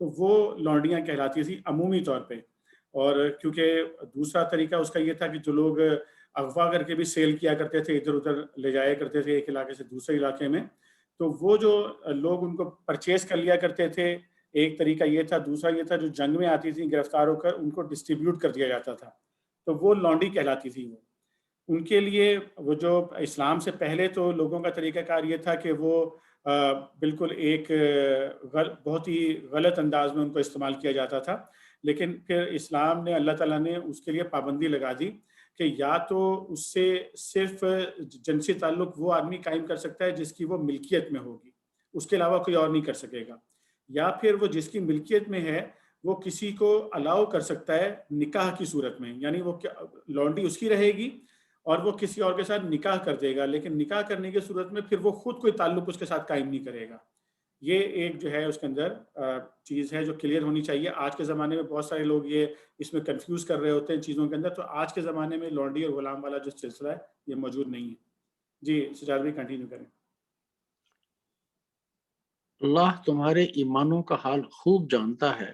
تو وہ لونڈیاں کہلاتی تھیں عمومی طور پہ. اور کیونکہ دوسرا طریقہ اس کا یہ تھا کہ جو لوگ اغوا کر کے بھی سیل کیا کرتے تھے، ادھر ادھر لے جایا کرتے تھے ایک علاقے سے دوسرے علاقے میں، تو وہ جو لوگ ان کو پرچیز کر لیا کرتے تھے، ایک طریقہ یہ تھا. دوسرا یہ تھا جو جنگ میں آتی تھیں گرفتار ہو کر ان کو ڈسٹریبیوٹ کر دیا جاتا تھا، تو وہ لونڈی کہلاتی تھی. وہ ان کے لیے وہ جو اسلام سے پہلے تو لوگوں کا طریقہ کار یہ تھا کہ وہ بالکل ایک بہت ہی غلط انداز میں ان کو استعمال کیا جاتا تھا. لیکن پھر اسلام نے، اللہ تعالیٰ نے اس کے لیے پابندی لگا دی کہ یا تو اس سے صرف جنسی تعلق وہ آدمی قائم کر سکتا ہے جس کی وہ ملکیت میں ہوگی، اس کے علاوہ کوئی اور نہیں کر سکے گا، یا پھر وہ جس کی ملکیت میں ہے وہ کسی کو الاؤ کر سکتا ہے نکاح کی صورت میں، یعنی وہ لونڈی اس کی رہے گی اور وہ کسی اور کے ساتھ نکاح کر دے گا، لیکن نکاح کرنے کی صورت میں پھر وہ خود کوئی تعلق اس کے ساتھ قائم نہیں کرے گا. یہ ایک جو ہے اس کے اندر چیز ہے جو کلیئر ہونی چاہیے. آج کے زمانے میں بہت سارے لوگ یہ اس میں کنفیوز کر رہے ہوتے ہیں چیزوں کے اندر، تو آج کے زمانے میں لونڈی اور غلام والا جو سلسلہ ہے یہ موجود نہیں ہے. جی سجاد بھائی کنٹینیو کریں. اللہ تمہارے ایمانوں کا حال خوب جانتا ہے.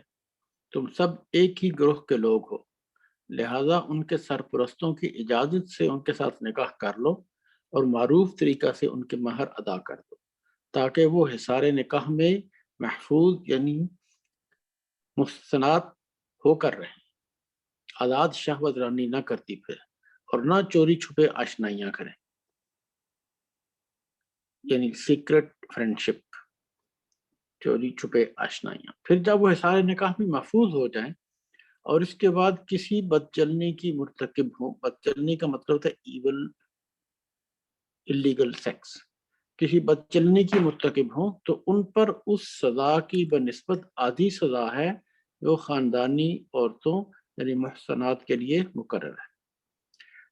تم سب ایک ہی گروہ کے لوگ ہو، لہذا ان کے سرپرستوں کی اجازت سے ان کے ساتھ نکاح کر لو اور معروف طریقہ سے ان کے مہر ادا کر دو، تاکہ وہ حصار نکاح میں محفوظ یعنی محسنات ہو کر رہیں، آزاد شہوت رانی نہ کرتی پھر، اور نہ چوری چھپے آشنائیاں کریں، یعنی سیکرٹ فرینڈشپ، چوری چھپے آشنائیاں. پھر جب وہ حصار نکاح میں محفوظ ہو جائیں اور اس کے بعد کسی بدچلنی کی مرتکب ہوں، بدچلنی کا مطلب ہوتا ہے ایول اللیگل سیکس، کسی بدچلنی کی مرتکب ہوں تو ان پر اس سزا کی بنسبت آدھی سزا ہے جو خاندانی عورتوں یعنی محسنات کے لیے مقرر ہے.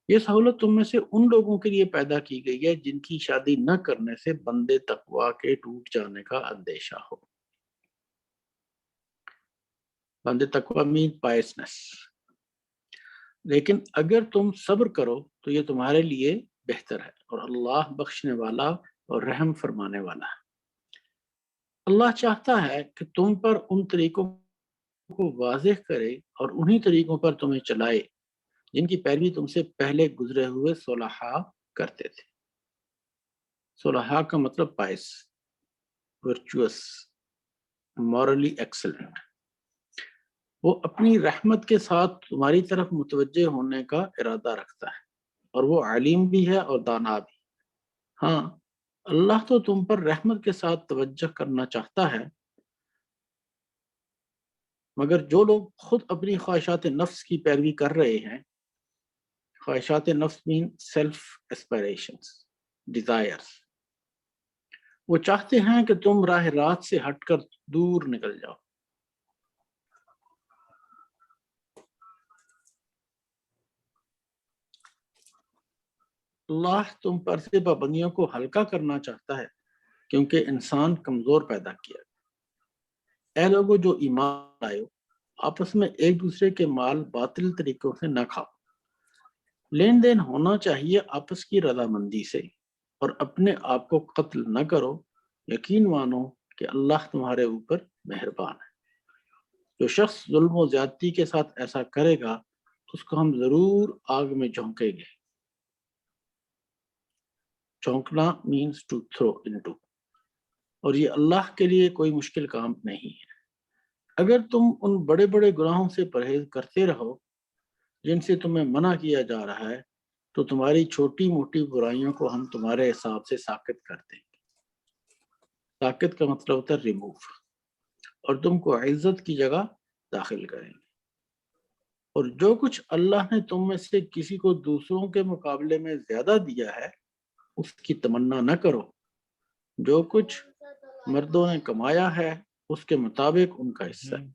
یہ سہولت تم میں سے ان لوگوں کے لیے پیدا کی گئی ہے جن کی شادی نہ کرنے سے بندے تقوی کے ٹوٹ جانے کا اندیشہ ہو. بندے تقوی مین پائسنس. لیکن اگر تم صبر کرو تو یہ تمہارے لیے بہتر ہے، اور اللہ بخشنے والا اور رحم فرمانے والا ہے. اللہ چاہتا ہے کہ تم پر ان طریقوں کو واضح کرے اور انہی طریقوں پر تمہیں چلائے جن کی پیروی تم سے پہلے گزرے ہوئے صلحاء کرتے تھے. صلحاء کا مطلب پائس، ورچوس، مورلی ایکسلنٹ. وہ اپنی رحمت کے ساتھ تمہاری طرف متوجہ ہونے کا ارادہ رکھتا ہے، اور وہ علیم بھی ہے اور دانا بھی. ہاں اللہ تو تم پر رحمت کے ساتھ توجہ کرنا چاہتا ہے، مگر جو لوگ خود اپنی خواہشات نفس کی پیروی کر رہے ہیں، خواہشات نفس مین سیلف اسپائریشنز، ڈیزائرز، وہ چاہتے ہیں کہ تم راہ راست سے ہٹ کر دور نکل جاؤ. اللہ تم پر سے پابندیوں کو ہلکا کرنا چاہتا ہے کیونکہ انسان کمزور پیدا کیا. اے لوگوں جو ایمان لائے، آپس میں ایک دوسرے کے مال باطل طریقوں سے نہ کھاؤ. لین دین ہونا چاہیے آپس کی رضامندی سے، اور اپنے آپ کو قتل نہ کرو. یقین مانو کہ اللہ تمہارے اوپر مہربان ہے. جو شخص ظلم و زیادتی کے ساتھ ایسا کرے گا اس کو ہم ضرور آگ میں جھونکیں گے. چونکنا مینس ٹو تھرو انٹو، اور یہ اللہ کے لیے کوئی مشکل کام نہیں ہے. اگر تم ان بڑے بڑے گناہوں سے پرہیز کرتے رہو جن سے تمہیں منع کیا جا رہا ہے تو تمہاری چھوٹی موٹی برائیوں کو ہم تمہارے حساب سے ساقط کر دیں گے. ساقط کا مطلب ہوتا ہے ریموو، اور تم کو عزت کی جگہ داخل کریں گے. اور جو کچھ اللہ نے تم میں سے کسی کو دوسروں کے مقابلے میں زیادہ دیا ہے اس کی تمنا نہ کرو. جو کچھ مردوں نے کمایا ہے اس کے مطابق ان کا حصہ ہے،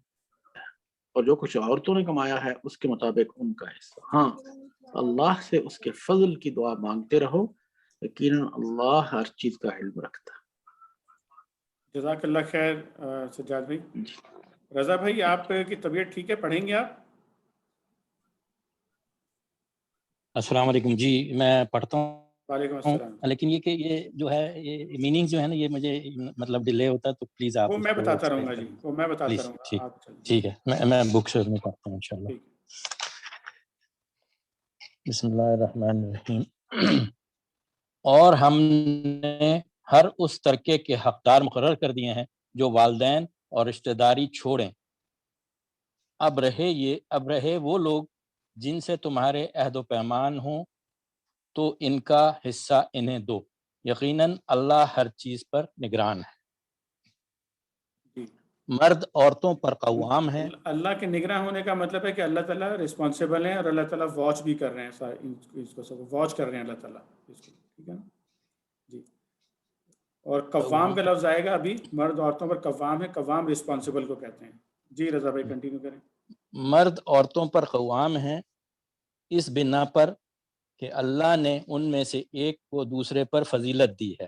اور جو کچھ عورتوں نے کمایا ہے اس کے مطابق ان کا حصہ. ہاں اللہ سے اس کے فضل کی دعا مانگتے رہو، یقیناً اللہ ہر چیز کا علم رکھتا ہے. جزاک اللہ خیر سجاد بھائی. رضا بھائی آپ کی طبیعت ٹھیک ہے، پڑھیں گے آپ؟ السلام علیکم. جی میں پڑھتا ہوں. وعلیکم ہوں، السلام. لیکن یہ کہ یہ جو ہے یہ میننگ جو ہے نا یہ مجھے مطلب ڈیلے ہوتا ہے، تو پلیز آپ وہ اس میں کو بتاتا رہوں گا ایکسپلین جی، کریں وہ میں بتاتا پلیز. رہوں گا. ٹھیک آپ چلیے. ٹھیک ہے، میں بک شروع میں پڑھتا ہوں انشاءاللہ. ٹھیک ہے. بسم اللہ الرحمن الرحیم. اور ہم نے ہر اس ترکے کے حقدار مقرر کر دیے ہیں جو والدین اور رشتہ داری چھوڑیں. اب رہے وہ لوگ جن سے تمہارے عہد و پیمان ہوں تو ان کا حصہ انہیں دو، یقیناً اللہ ہر چیز پر نگران ہے. جی. مرد عورتوں پر قوام ہیں. اللہ کے نگراں ہونے کا مطلب ہے کہ اللہ تعالیٰ رسپانسیبل ہیں اور اللہ تعالیٰ واچ بھی کر رہے ہیں، اس کو سب واچ کر رہے ہیں اللہ تعالیٰ اس کو. ٹھیک ہے نا جی. اور قوام کا لفظ آئے گا ابھی، مرد عورتوں پر قوام ہے، قوام رسپانسیبل کو کہتے ہیں. جی رضا بھائی کنٹینیو کریں. مرد عورتوں پر قوام ہیں اس بنا پر کہ اللہ نے ان میں سے ایک کو دوسرے پر فضیلت دی ہے،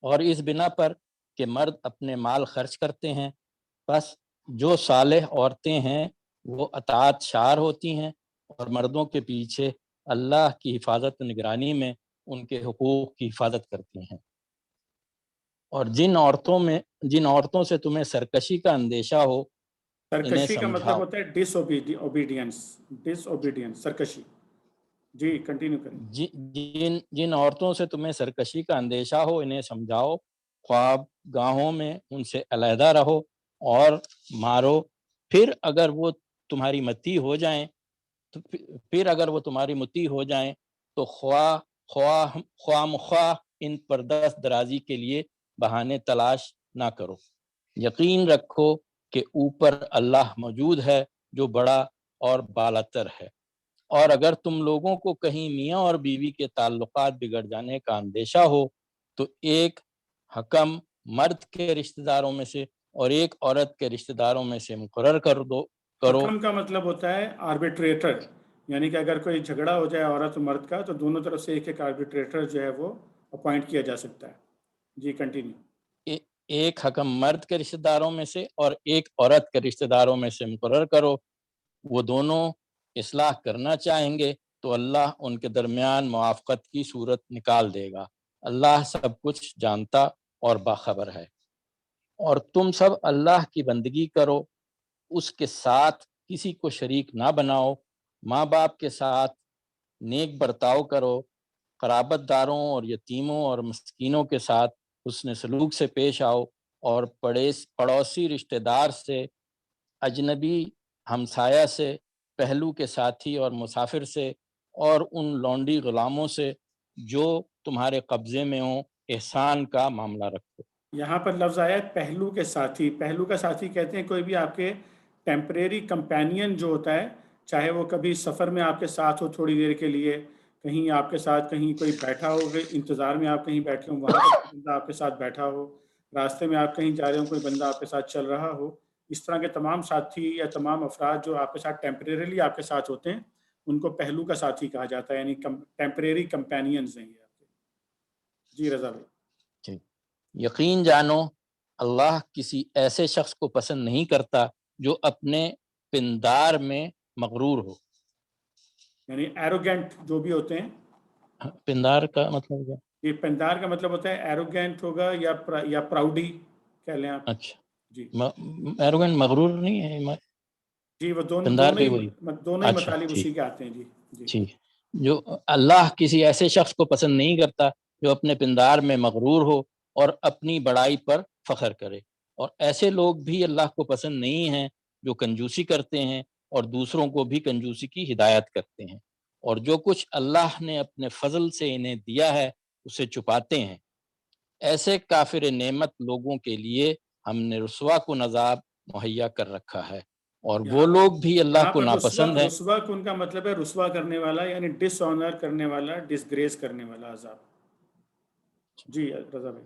اور اس بنا پر کہ مرد اپنے مال خرچ کرتے ہیں. بس جو صالح عورتیں ہیں وہ اطاعت شار ہوتی ہیں اور مردوں کے پیچھے اللہ کی حفاظت و نگرانی میں ان کے حقوق کی حفاظت کرتی ہیں. اور جن عورتوں سے تمہیں سرکشی کا اندیشہ ہو انہیں سرکشی کا مطلب سمجھاؤ. ہوتا ہے ڈس اوبیڈینس، سرکشی. جی کنٹینیو کریں. جن عورتوں سے تمہیں سرکشی کا اندیشہ ہو انہیں سمجھاؤ. خواب گاہوں میں ان سے علیحدہ رہو اور مارو. پھر اگر وہ تمہاری متی ہو جائیں تو خواہ مخواہ ان پر دست درازی کے لیے بہانے تلاش نہ کرو. یقین رکھو کہ اوپر اللہ موجود ہے جو بڑا اور بالاتر ہے. اور اگر تم لوگوں کو کہیں میاں اور بیوی کے تعلقات بگڑ جانے کا اندیشہ ہو تو ایک حکم مرد کے رشتہ داروں میں سے اور ایک عورت کے رشتہ داروں میں سے مقرر کرو. حکم کا مطلب ہوتا ہے آربیٹریٹر، یعنی کہ اگر کوئی جھگڑا ہو جائے عورت و مرد کا تو دونوں طرف سے ایک آربیٹریٹر جو ہے وہ اپوائنٹ کیا جا سکتا ہے. جی کنٹینیو. ایک حکم مرد کے رشتہ داروں میں سے اور ایک عورت کے رشتہ داروں میں سے مقرر کرو. وہ دونوں اصلاح کرنا چاہیں گے تو اللہ ان کے درمیان موافقت کی صورت نکال دے گا. اللہ سب کچھ جانتا اور باخبر ہے. اور تم سب اللہ کی بندگی کرو، اس کے ساتھ کسی کو شریک نہ بناؤ. ماں باپ کے ساتھ نیک برتاؤ کرو. قرابت داروں اور یتیموں اور مسکینوں کے ساتھ حسن سلوک سے پیش آؤ. اور پڑوسی رشتہ دار سے، اجنبی ہمسایہ سے، پہلو کے ساتھی اور مسافر سے، اور ان لونڈی غلاموں سے جو تمہارے قبضے میں ہوں احسان کا معاملہ رکھو. یہاں پر لفظ آیا ہے پہلو کے ساتھی. پہلو کا ساتھی کہتے ہیں کوئی بھی آپ کے ٹیمپریری کمپینین جو ہوتا ہے، چاہے وہ کبھی سفر میں آپ کے ساتھ ہو تھوڑی دیر کے لیے، کہیں آپ کے ساتھ کہیں کوئی بیٹھا ہو، انتظار میں آپ کہیں بیٹھے ہوں وہاں پر بندہ آپ کے ساتھ بیٹھا ہو، راستے میں آپ کہیں جا رہے ہوں کوئی بندہ آپ کے ساتھ چل رہا ہو. اس طرح کے تمام ساتھی یا تمام افراد جو آپ کے ساتھ ٹیمپریریلی آپ کے ساتھ ہوتے ہیں ان کو پہلو کا ساتھی کہا جاتا ہے، یعنی ٹیمپریری کمپینینز ہیں یہ آپ کے. جی رضا بھائی. یقین جانو اللہ کسی ایسے شخص کو پسند نہیں کرتا جو اپنے پندار میں مغرور ہو. یعنی ایروگینٹ جو بھی ہوتے ہیں. پندار کا مطلب کیا؟ یہ پندار کا مطلب ہوتا ہے ایروگینٹ ہوگا یا پراؤڈی کہہ لیں آپ. اچھا جی ایروگینٹ مغرور نہیں ہے جی، وہ پندار دونوں کے ہی وہی. دونوں ہی اچھا مطالب ٹھیک اسی کے آتے ہیں. جی جی ٹھیک. جو اللہ کسی ایسے شخص کو پسند نہیں کرتا جو اپنے پندار میں مغرور ہو اور اپنی بڑائی پر فخر کرے. اور ایسے لوگ بھی اللہ کو پسند نہیں ہیں جو کنجوسی کرتے ہیں اور دوسروں کو بھی کنجوسی کی ہدایت کرتے ہیں، اور جو کچھ اللہ نے اپنے فضل سے انہیں دیا ہے اسے چھپاتے ہیں. ایسے کافر نعمت لوگوں کے لیے ہم نے رسوا کن عذاب مہیا کر رکھا ہے، اور وہ لوگ بھی اللہ کو ناپسند ہیں. رسوا کن کا مطلب ہے رسوا کرنے والا، یعنی ڈس آنر کرنے والا، ڈس گریس کرنے والا عذاب. جی رضا بھائی.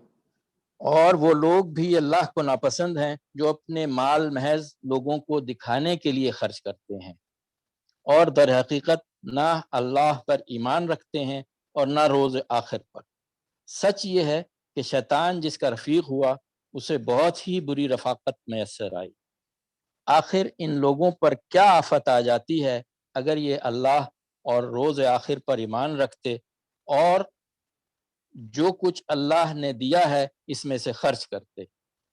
اور وہ لوگ بھی اللہ کو ناپسند ہیں جو اپنے مال محض لوگوں کو دکھانے کے لیے خرچ کرتے ہیں اور در حقیقت نہ اللہ پر ایمان رکھتے ہیں اور نہ روز آخر پر. سچ یہ ہے کہ شیطان جس کا رفیق ہوا اسے بہت ہی بری رفاقت میسر آئی. آخر ان لوگوں پر کیا آفت آ جاتی ہے اگر یہ اللہ اور روز آخر پر ایمان رکھتے اور جو کچھ اللہ نے دیا ہے اس میں سے خرچ کرتے۔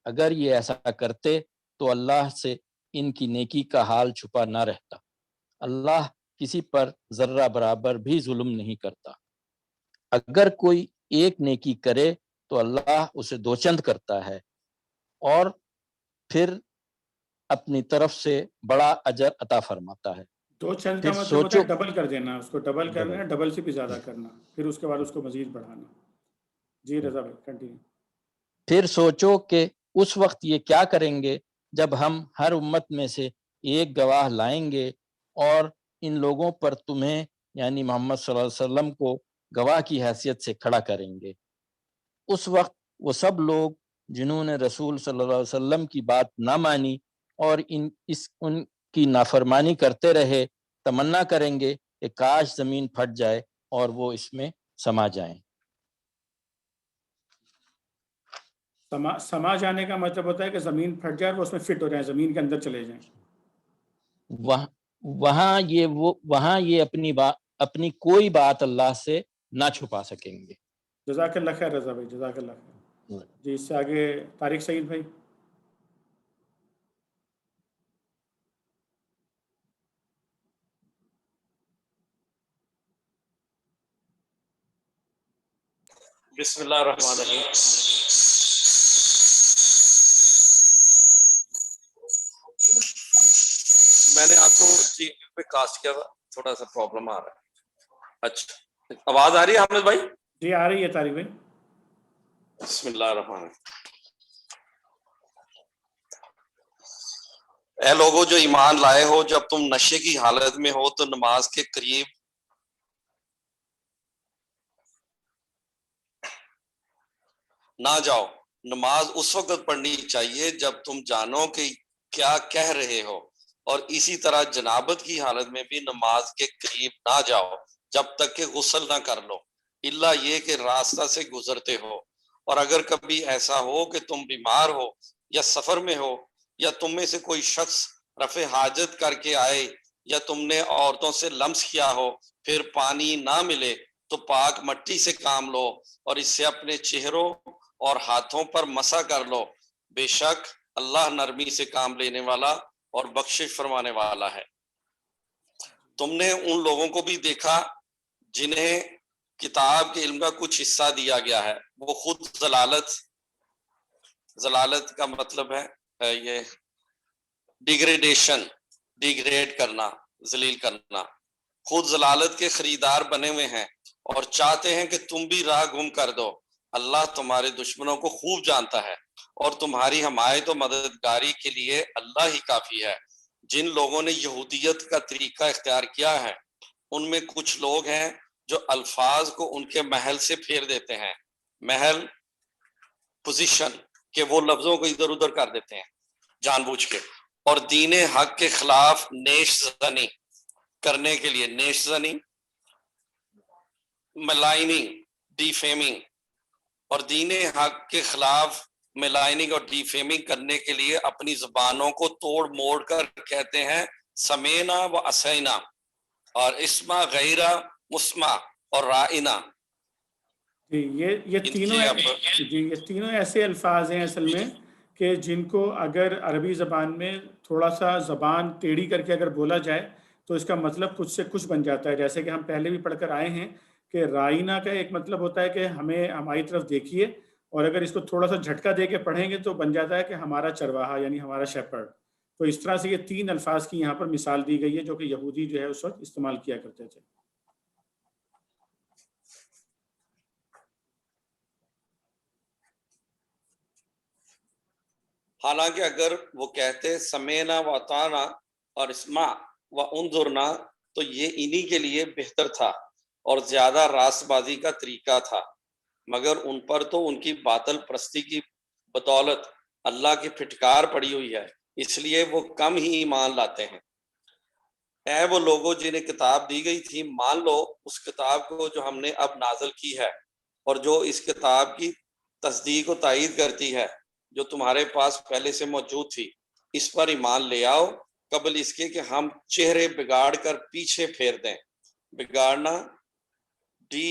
اگر یہ ایسا کرتے تو اللہ سے ان کی نیکی کا حال چھپا نہ رہتا۔ اللہ کسی پر ذرہ برابر بھی ظلم نہیں کرتا۔ اگر کوئی ایک نیکی کرے تو اللہ اسے دو چند کرتا ہے اور پھر اپنی طرف سے بڑا اجر عطا فرماتا ہے۔ دو چند کا پھر مطلب ہوتا ہے سوچو، ڈبل کر دینا، اس کو ڈبل کرنا ہے، ڈبل سے بھی زیادہ کرنا، پھر اس کے بعد اس کو مزید بڑھانا۔ جی رضا بھائی کنٹینیو۔ پھر سوچو کہ اس وقت یہ کیا کریں گے جب ہم ہر امت میں سے ایک گواہ لائیں گے اور ان لوگوں پر تمہیں یعنی محمد صلی اللہ علیہ وسلم کو گواہ کی حیثیت سے کھڑا کریں گے۔ اس وقت وہ سب لوگ جنہوں نے رسول صلی اللہ علیہ وسلم کی بات نہ مانی اور ان کی نافرمانی کرتے رہے تمنا کریں گے کہ کاش زمین پھٹ جائے اور وہ اس میں سما جائیں۔ سما جانے کا مطلب ہوتا ہے کہ زمین پھٹ جائے اور وہ اس میں فٹ ہو جائیں، زمین کے اندر چلے جائیں۔ وہاں یہ اپنی کوئی بات اللہ سے نہ چھپا سکیں گے۔ جزاک اللہ خیر رضا بھائی، جزاک اللہ خیر۔ جی اس سے آگے طارق سعید بھائی۔ بسم اللہ الرحمن الرحیم۔ میں نے آپ کو جی پہ کاسٹ کیا، تھوڑا سا پرابلم آ رہا ہے۔ اچھا آواز آ رہی ہے حامد بھائی؟ جی آ رہی ہے طارق بھائی۔ بسم اللہ الرحمن الرحیم۔ اے لوگو جو ایمان لائے ہو، جب تم نشے کی حالت میں ہو تو نماز کے قریب نہ جاؤ۔ نماز اس وقت پڑھنی چاہیے جب تم جانو کہ کیا کہہ رہے ہو، اور اسی طرح جنابت کی حالت میں بھی نماز کے قریب نہ جاؤ جب تک کہ غسل نہ کر لو، الا یہ کہ راستہ سے گزرتے ہو، اور اگر کبھی ایسا ہو کہ تم بیمار ہو یا سفر میں ہو یا تم میں سے کوئی شخص رفع حاجت کر کے آئے یا تم نے عورتوں سے لمس کیا ہو، پھر پانی نہ ملے تو پاک مٹی سے کام لو اور اس سے اپنے چہروں اور ہاتھوں پر مسح کر لو، بے شک اللہ نرمی سے کام لینے والا اور بخشش فرمانے والا ہے۔ تم نے ان لوگوں کو بھی دیکھا جنہیں کتاب کے علم کا کچھ حصہ دیا گیا ہے، وہ خود ضلالت کا مطلب ہے یہ ڈیگریڈ کرنا، ذلیل کرنا، خود ضلالت کے خریدار بنے ہوئے ہیں اور چاہتے ہیں کہ تم بھی راہ گم کر دو۔ اللہ تمہارے دشمنوں کو خوب جانتا ہے اور تمہاری حمایت و مددگاری کے لیے اللہ ہی کافی ہے۔ جن لوگوں نے یہودیت کا طریقہ اختیار کیا ہے ان میں کچھ لوگ ہیں جو الفاظ کو ان کے محل سے پھیر دیتے ہیں، محل پوزیشن کہ وہ لفظوں کو ادھر ادھر کر دیتے ہیں جان بوجھ کے، اور دین حق کے خلاف نیش زنی کرنے کے لیے، نیش زنی ملائننگ، ڈیفیمنگ، اور دین حق کے خلاف ملائننگ اور ڈیفیمنگ کرنے کے لیے اپنی زبانوں کو توڑ موڑ کر کہتے ہیں سمینا و اسینا اور اسما غیر مسمع اور رائنا۔ جی یہ تینوں ایسے الفاظ ہیں اصل میں کہ جن کو اگر عربی زبان میں تھوڑا سا زبان ٹیڑھی کر کے اگر بولا جائے تو اس کا مطلب کچھ سے کچھ بن جاتا ہے۔ جیسے کہ ہم پہلے بھی پڑھ کر آئے ہیں کہ رائنا کا ایک مطلب ہوتا ہے کہ ہمیں ہماری طرف دیکھیے، اور اگر اس کو تھوڑا سا جھٹکا دے کے پڑھیں گے تو بن جاتا ہے کہ ہمارا چرواہا یعنی ہمارا شیپرڈ۔ تو اس طرح سے یہ تین الفاظ کی یہاں پر مثال دی گئی ہے جو کہ یہودی جو ہے اس وقت استعمال کیا کرتے تھے۔ حالانکہ اگر وہ کہتے سمینا و اطعنا اور اسمع و انظرنا تو یہ انہی کے لیے بہتر تھا اور زیادہ راست بازی کا طریقہ تھا، مگر ان پر تو ان کی باطل پرستی کی بدولت اللہ کی پھٹکار پڑی ہوئی ہے، اس لیے وہ کم ہی ایمان لاتے ہیں۔ اے وہ لوگوں جنہیں کتاب دی گئی تھی، مان لو اس کتاب کو جو ہم نے اب نازل کی ہے، اور جو اس کتاب کی تصدیق و تائید کرتی ہے جو تمہارے پاس پہلے سے موجود تھی، اس پر ایمان لے آؤ قبل اس کے کہ ہم چہرے بگاڑ کر پیچھے پھیر دیں۔ بگاڑنا ڈی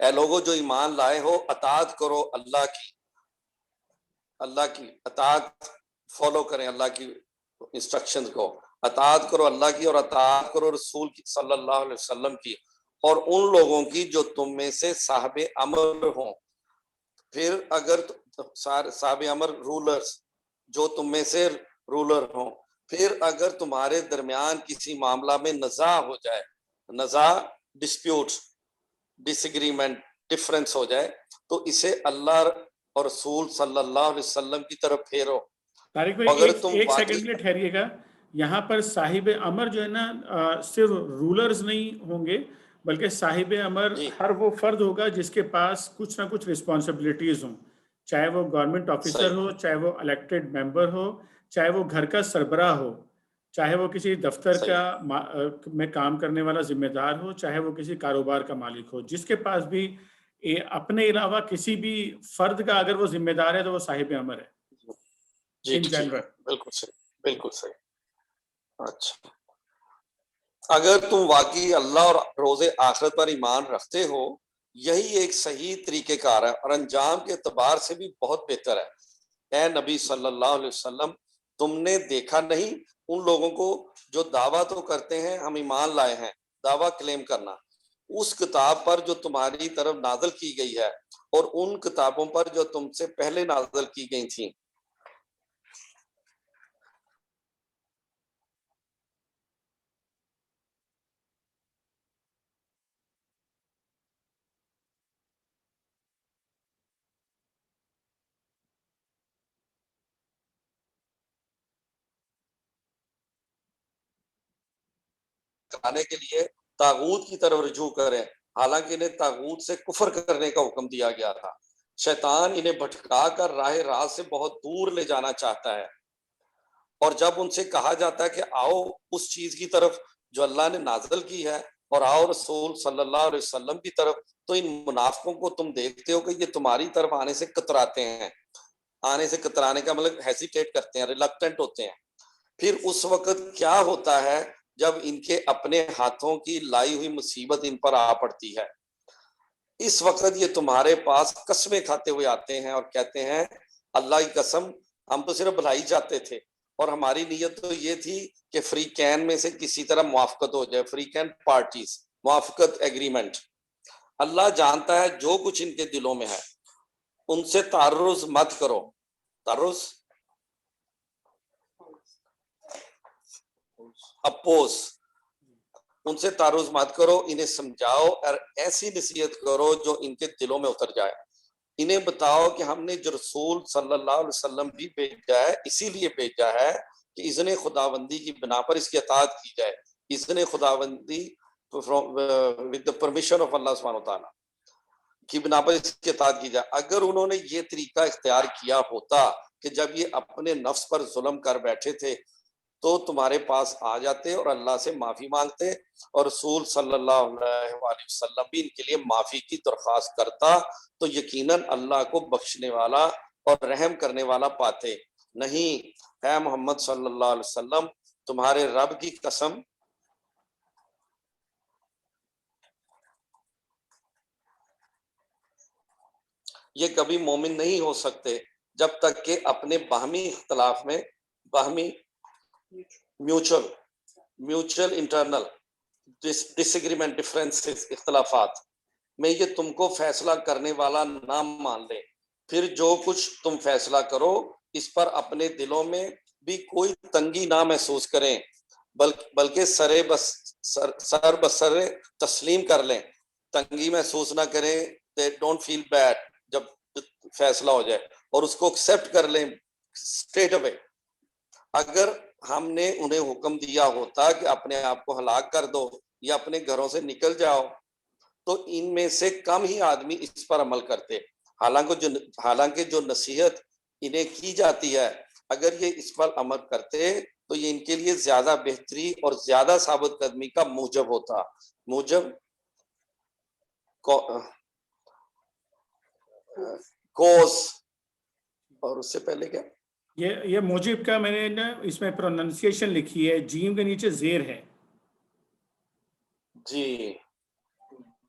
اے لوگوں جو ایمان لائے ہو اطاعت کرو اللہ کی اطاعت فالو کریں اللہ کی انسٹرکشنز کو، اطاعت کرو اللہ کی اور اطاعت کرو رسول کی صلی اللہ علیہ وسلم کی اور ان لوگوں کی جو تم میں سے صاحب امر ہوں. پھر اگر صاحب امر رولرز جو تم میں سے رولر ہوں، پھر اگر تمہارے درمیان کسی معاملہ میں نزاع ہو جائے، نزاع ڈسپیوٹ ڈس ایگریمنٹ ڈفرنس ہو جائے تو اسے اللہ اور رسول صلی اللہ علیہ وسلم کی طرف پھیرو. طارق بھائی ایک سیکنڈ کے لیے ٹھہریے گا. یہاں پر صاحب امر جو ہے نا صرف رولرز نہیں ہوں گے بلکہ صاحب امر ہر وہ فرد ہوگا جس کے پاس کچھ نہ کچھ رسپانسبلٹیز ہوں، چاہے وہ گورنمنٹ آفیسر ہو، چاہے وہ الیکٹڈ ممبر ہو، چاہے وہ گھر کا سربراہ ہو، چاہے وہ کسی دفتر کا میں کام کرنے والا ذمہ دار ہو، چاہے وہ کسی کاروبار کا مالک ہو. جس کے پاس بھی اپنے علاوہ کسی بھی فرد کا اگر وہ ذمہ دار ہے تو وہ صاحب امر ہے. جی بالکل صحیح، بالکل صحیح. اچھا، اگر تم واقعی اللہ اور روز آخرت پر ایمان رکھتے ہو یہی ایک صحیح طریقہ کار ہے اور انجام کے اعتبار سے بھی بہت بہتر ہے. اے نبی صلی اللہ علیہ وسلم، تم نے دیکھا نہیں ان لوگوں کو جو دعویٰ تو کرتے ہیں ہم ایمان لائے ہیں، دعویٰ کلیم کرنا اس کتاب پر جو تمہاری طرف نازل کی گئی ہے اور ان کتابوں پر جو تم سے پہلے نازل کی گئی تھیں. کرانے کے لیے طاغوت کی طرف رجوع کریں، حالانکہ انہیں طاغوت سے کفر کرنے کا حکم دیا گیا تھا. شیطان انہیں بھٹکا کر راہ راست سے بہت دور لے جانا چاہتا ہے، اور جب ان سے کہا جاتا ہے کہ آؤ اس چیز کی طرف جو اللہ نے نازل کی ہے اور آؤ رسول صلی اللہ علیہ وسلم کی طرف، تو ان منافقوں کو تم دیکھتے ہو کہ یہ تمہاری طرف آنے سے کتراتے ہیں. آنے سے کترانے کا مطلب ہیزیٹیٹ کرتے ہیں، ریلکٹنٹ ہوتے ہیں. پھر اس وقت کیا ہوتا ہے جب ان کے اپنے ہاتھوں کی لائی ہوئی مصیبت ان پر آ پڑتی ہے، اس وقت یہ تمہارے پاس قسمیں کھاتے ہوئے آتے ہیں اور کہتے ہیں اللہ کی قسم ہم تو صرف بھلائی چاہتے تھے اور ہماری نیت تو یہ تھی کہ فری کین میں سے کسی طرح موافقت ہو جائے، فری کین پارٹیز موافقت ایگریمنٹ. اللہ جانتا ہے جو کچھ ان کے دلوں میں ہے، ان سے تعرض مت کرو. تعرض اپوز، ان سے تعرض مت کرو، انہیں سمجھاؤ اور ایسی نصیحت کرو جو ان کے دلوں میں اتر جائے. انہیں بتاؤ کہ ہم نے جو رسول صلی اللہ علیہ وسلم بھی بھیجا ہے اسی لیے بھیجا ہے کہ اذن خداوندی کی بنا پر اس کی اطاعت کی جائے. اذن خداوندی with the permission of اللہ سبحانہ وتعالی کی بنا پر اس کی اطاعت کی جائے. اگر انہوں نے یہ طریقہ اختیار کیا ہوتا کہ جب یہ اپنے نفس پر ظلم کر بیٹھے تھے تو تمہارے پاس آ جاتے اور اللہ سے معافی مانگتے اور رسول صلی اللہ علیہ وآلہ وسلم بھی ان کے لیے معافی کی درخواست کرتا تو یقیناً اللہ کو بخشنے والا اور رحم کرنے والا پاتے. نہیں اے محمد صلی اللہ علیہ وسلم، تمہارے رب کی قسم یہ کبھی مومن نہیں ہو سکتے جب تک کہ اپنے باہمی اختلاف میں باہمی میوچل انٹرنل ڈس ایگریمنٹ ڈفرینس اختلافات میں یہ تم کو فیصلہ کرنے والا نہ مان لے. پھر جو کچھ تم فیصلہ کرو اس پر اپنے دلوں میں بھی کوئی تنگی نہ محسوس کریں بلکہ سر بسر تسلیم کر لیں. تنگی محسوس نہ کریں، they don't feel bad جب فیصلہ ہو جائے اور اس کو ایکسپٹ کر لیں اسٹریٹ اوے. اگر ہم نے انہیں حکم دیا ہوتا کہ اپنے آپ کو ہلاک کر دو یا اپنے گھروں سے نکل جاؤ تو ان میں سے کم ہی آدمی اس پر عمل کرتے. حالانکہ جو نصیحت انہیں کی جاتی ہے اگر یہ اس پر عمل کرتے تو یہ ان کے لیے زیادہ بہتری اور زیادہ ثابت قدمی کا موجب ہوتا. موجب کوز، اور اس سے پہلے کیا یہ موجب کا میں نے نا اس میں پروننسیشن لکھی ہے، جیم کے نیچے زیر ہے. جی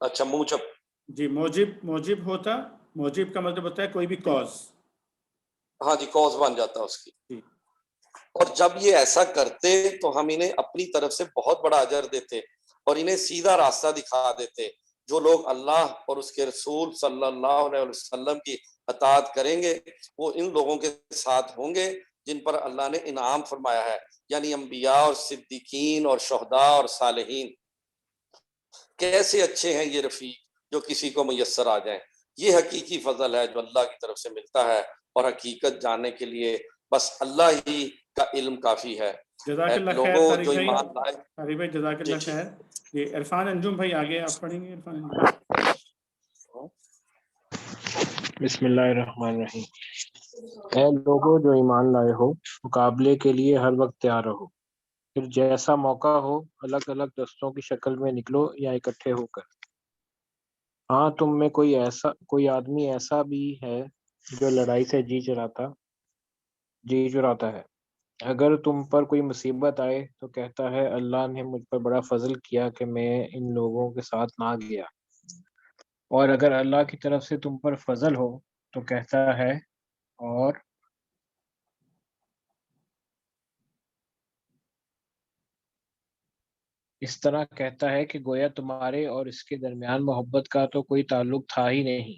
اچھا موجب جی موجب ہوتا، موجب کا مطلب ہوتا ہے کوئی بھی کاز. ہاں جی کاز بن جاتا اس کی. جی. اور جب یہ ایسا کرتے تو ہم انہیں اپنی طرف سے بہت بڑا اجر دیتے اور انہیں سیدھا راستہ دکھا دیتے. جو لوگ اللہ اور اس کے رسول صلی اللہ علیہ وسلم کی اطاعت کریں گے وہ ان لوگوں کے ساتھ ہوں گے جن پر اللہ نے انعام فرمایا ہے، یعنی انبیاء اور صدیقین اور شہداء اور صالحین. کیسے اچھے ہیں یہ رفیق جو کسی کو میسر آ جائیں. یہ حقیقی فضل ہے جو اللہ کی طرف سے ملتا ہے، اور حقیقت جاننے کے لیے بس اللہ ہی کا علم کافی ہے. جزاک اللہ خیر لوگوں طارق جو بھائی. ایمان لائے. طارق بھائی جزاک اللہ جی خیر. یہ عرفان انجم بھائی آگے آپ پڑھیں گے. عرفان انجم. بسم اللہ الرحمن الرحیم. اے لوگوں جو ایمان لائے ہو، مقابلے کے لیے ہر وقت تیار رہو. پھر جیسا موقع ہو الگ الگ دستوں کی شکل میں نکلو یا اکٹھے ہو کر. ہاں تم میں کوئی آدمی ایسا بھی ہے جو لڑائی سے جی چراتا ہے. اگر تم پر کوئی مصیبت آئے تو کہتا ہے اللہ نے مجھ پر بڑا فضل کیا کہ میں ان لوگوں کے ساتھ نہ گیا. اور اگر اللہ کی طرف سے تم پر فضل ہو تو کہتا ہے اور اس طرح کہتا ہے کہ گویا تمہارے اور اس کے درمیان محبت کا تو کوئی تعلق تھا ہی نہیں،